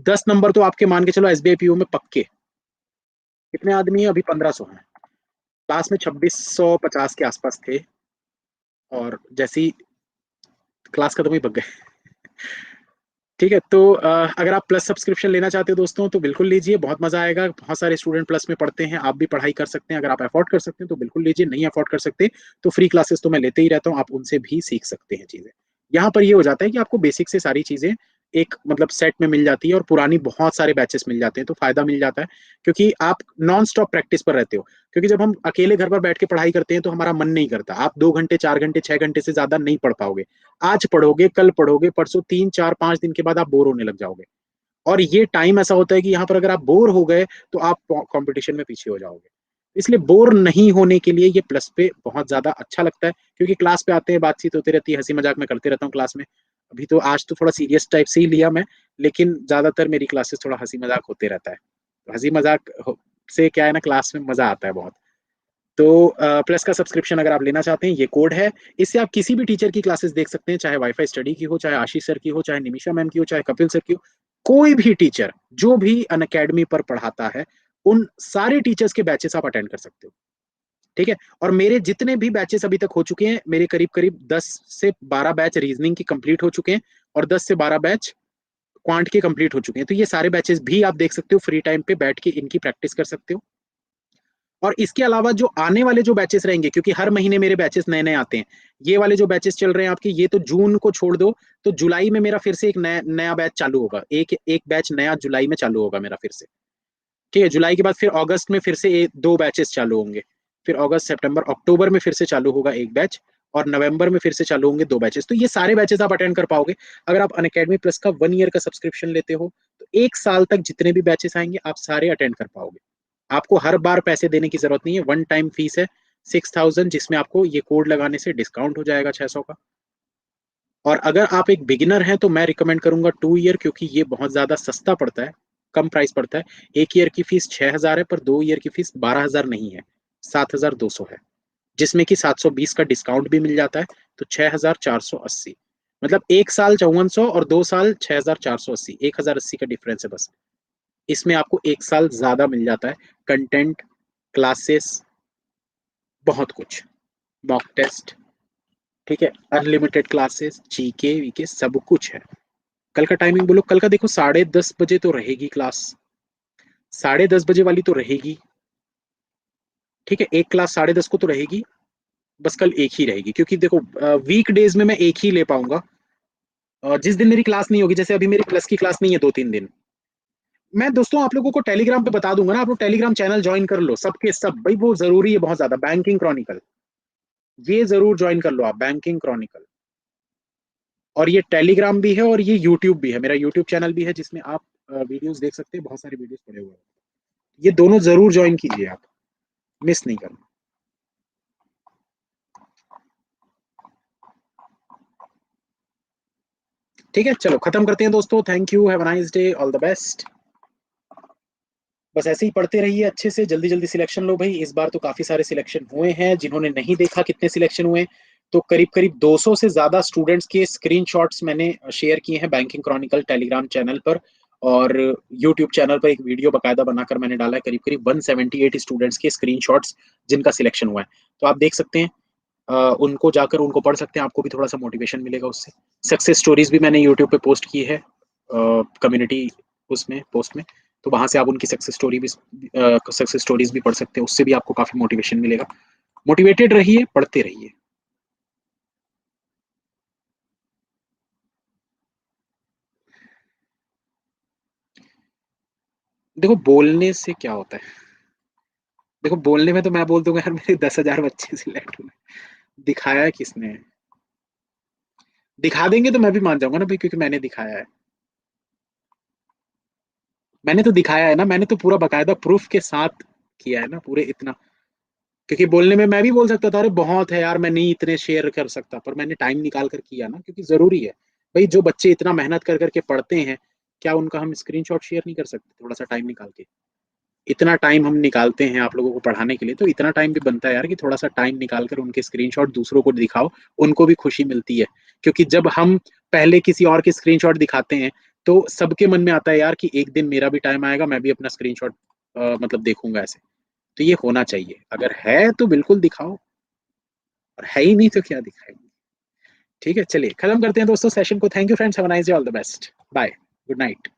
Speaker 1: 10 नंबर तो आपके मान के चलो एसबीआई पीओ में पक्के। कितने आदमी है अभी, 1500 हैं क्लास में, 2650 के आसपास थे, और जैसी क्लास खत्म ही पक गए। ठीक है, तो अगर आप प्लस सब्सक्रिप्शन लेना चाहते हो दोस्तों, तो बिल्कुल लीजिए, बहुत मजा आएगा। बहुत सारे स्टूडेंट प्लस में पढ़ते हैं, आप भी पढ़ाई कर सकते हैं, अगर आप अफोर्ड कर सकते हैं तो बिल्कुल लीजिए, नहीं अफोर्ड कर सकते तो फ्री क्लासेस तो मैं लेते ही रहता हूँ, आप उनसे भी सीख सकते हैं चीजें। यहाँ पर ये हो जाता है कि आपको बेसिक से सारी चीजें एक मतलब सेट में मिल जाती है, और पुरानी बहुत सारे बैचेस मिल जाते हैं, तो फायदा मिल जाता है, क्योंकि आप नॉन स्टॉप प्रैक्टिस पर रहते हो। क्योंकि जब हम अकेले घर पर बैठ के पढ़ाई करते हैं तो हमारा मन नहीं करता, आप 2 घंटे 4 घंटे 6 घंटे से ज्यादा नहीं पढ़ पाओगे। आज पढ़ोगे, कल पढ़ोगे, परसों 3 4 5 दिन के बाद आप बोर होने लग जाओगे, और ये टाइम ऐसा होता है कि यहाँ पर अगर आप बोर हो गए तो आप कंपटीशन में पीछे हो जाओगे। इसलिए बोर नहीं होने के लिए ये प्लस पे बहुत ज्यादा अच्छा लगता है, क्योंकि क्लास पे आते हैं, बातचीत होती रहती है, हंसी मजाक में करते रहता हूँ क्लास में। अभी तो आज तो थोड़ा सीरियस टाइप से ही लिया मैं, लेकिन ज्यादातर मेरी क्लासेस थोड़ा हंसी मजाक होते रहता है, तो हंसी मजाक से क्या है ना, क्लास में मजा आता है बहुत। तो प्लस का सब्सक्रिप्शन अगर आप लेना चाहते हैं, ये कोड है। इससे आप किसी भी टीचर की क्लासेस देख सकते हैं, चाहे वाईफाई स्टडी की हो, चाहे आशीष सर की हो, चाहे निमिषा मैम की हो, चाहे कपिल सर की हो। कोई भी टीचर जो भी अनअकैडमी पर पढ़ाता है, उन सारे टीचर्स के बैचेस आप अटेंड कर सकते हो। ठीक है। और मेरे जितने भी बैचेस अभी तक हो चुके हैं, मेरे करीब करीब 10 से 12 बैच रीजनिंग के कंप्लीट हो चुके हैं, और 10 से 12 बैच क्वांट के कंप्लीट हो चुके हैं। तो ये सारे बैचेस भी आप देख सकते हो, फ्री टाइम पे बैठ के इनकी प्रैक्टिस कर सकते हो। और इसके अलावा जो आने वाले जो बैचेस रहेंगे, क्योंकि हर महीने मेरे बैचेस नए नए आते हैं, ये वाले जो बैचेस चल रहे हैं आपके, ये तो जून को छोड़ दो, तो जुलाई में मेरा फिर से एक नया नया बैच चालू होगा। एक एक बैच नया जुलाई में चालू होगा मेरा फिर से। ठीक है। जुलाई के बाद फिर अगस्त में फिर से दो बैचेस चालू होंगे। फिर अगस्त सितंबर अक्टूबर में फिर से चालू होगा एक बैच, और नवंबर में फिर से चालू होंगे दो बैचेस। तो ये सारे बैचेस आप अटेंड कर पाओगे अगर आप अनअकैडमी प्लस का 1 ईयर का सब्सक्रिप्शन लेते हो। तो एक साल तक जितने भी बैचेस आएंगे आप सारे अटेंड कर पाओगे। आपको हर बार पैसे देने की जरूरत नहीं है। वन टाइम फीस है 6,000, जिसमें आपको ये कोड लगाने से डिस्काउंट हो जाएगा 600 का। और अगर आप एक बिगिनर हैं तो मैं रिकमेंड करूंगा 2 ईयर, क्योंकि ये बहुत ज्यादा सस्ता पड़ता है, कम प्राइस पड़ता है। 1 ईयर की फीस 6,000 है, पर 2 ईयर की फीस 12,000 नहीं है, 7,200 है, जिसमें कि 720 का डिस्काउंट भी मिल जाता है। तो 6,480, मतलब एक साल 5400 और 2 साल 6,480, 1,080 का डिफरेंस है बस। इसमें आपको एक साल ज्यादा मिल जाता है। कंटेंट, क्लासेस, बहुत कुछ, मॉक टेस्ट, ठीक है, अनलिमिटेड क्लासेस, जीके वीके सब कुछ है। कल का टाइमिंग बोलो। कल का देखो 10:30 बजे तो रहेगी क्लास, 10:30 बजे वाली तो रहेगी। ठीक है, एक क्लास 10:30 को तो रहेगी। बस कल एक ही रहेगी, क्योंकि देखो वीक डेज में मैं एक ही ले पाऊंगा। जिस दिन मेरी क्लास नहीं होगी, जैसे अभी मेरी प्लस की क्लास नहीं है 2-3 दिन, मैं दोस्तों आप लोगों को टेलीग्राम पे बता दूंगा ना, आप लोग टेलीग्राम चैनल ज्वाइन कर लो सबके सब भाई, वो जरूरी है बहुत ज्यादा। बैंकिंग क्रॉनिकल, ये जरूर ज्वाइन कर लो आप, बैंकिंग क्रॉनिकल। और ये टेलीग्राम भी है, और ये यूट्यूब भी है, मेरा यूट्यूब चैनल भी है, जिसमें आप वीडियोस देख सकते हैं, बहुत सारे वीडियोस पड़े हुए हैं। ये दोनों जरूर ज्वाइन कीजिए आप, मिस नहीं करना। ठीक है, चलो खत्म करते हैं दोस्तों। Thank you, have a nice day, all the best. बस ऐसे ही पढ़ते रहिए अच्छे से, जल्दी जल्दी सिलेक्शन लो भाई। इस बार तो काफी सारे सिलेक्शन हुए हैं, जिन्होंने नहीं देखा कितने सिलेक्शन हुए, तो करीब करीब 200 से ज्यादा स्टूडेंट्स के स्क्रीनशॉट्स मैंने शेयर किए हैं बैंकिंग क्रॉनिकल टेलीग्राम चैनल पर। और यूट्यूब चैनल पर एक वीडियो बकायदा बनाकर मैंने डाला है, करीब करीब 178 स्टूडेंट्स के स्क्रीनशॉट्स जिनका सिलेक्शन हुआ है। तो आप देख सकते हैं, उनको जाकर उनको पढ़ सकते हैं, आपको भी थोड़ा सा मोटिवेशन मिलेगा उससे। सक्सेस स्टोरीज भी मैंने यूट्यूब पे पोस्ट की है कम्युनिटी उसमें, पोस्ट में। तो वहां से आप उनकी सक्सेस स्टोरीज भी पढ़ सकते हैं, उससे भी आपको काफी मोटिवेशन मिलेगा। मोटिवेटेड रहिए, पढ़ते रहिए। देखो बोलने से क्या होता है, देखो बोलने में तो मैं बोल दूंगा यार मेरे 10,000 बच्चे सिलेक्ट हुए, दिखाया है किसने? दिखा देंगे तो मैं भी मान जाऊंगा ना भाई, क्योंकि मैंने दिखाया है। मैंने तो दिखाया है ना, मैंने तो पूरा बकायदा प्रूफ के साथ किया है ना पूरे इतना। क्योंकि बोलने में मैं भी बोल सकता था अरे बहुत है यार, मैं नहीं इतने शेयर कर सकता, पर मैंने टाइम निकाल कर किया ना, क्योंकि जरूरी है भाई। जो बच्चे इतना मेहनत कर करके पढ़ते हैं, क्या उनका हम स्क्रीनशॉट शेयर नहीं कर सकते थोड़ा सा टाइम निकाल के? इतना टाइम हम निकालते हैं आप लोगों को पढ़ाने के लिए, तो इतना टाइम भी बनता है यार कि थोड़ा सा टाइम निकाल कर उनके स्क्रीनशॉट दूसरों को दिखाओ, उनको भी खुशी मिलती है। क्योंकि जब हम पहले किसी और के स्क्रीनशॉट दिखाते हैं, तो सबके मन में आता है यार कि एक दिन मेरा भी टाइम आएगा, मैं भी अपना स्क्रीनशॉट मतलब देखूंगा ऐसे। तो ये होना चाहिए, अगर है तो बिल्कुल दिखाओ, और है ही नहीं तो क्या दिखाएंगे। ठीक है, चलिए खत्म करते हैं दोस्तों सेशन को। Thank you friends, have a nice day, all the best, bye, good night.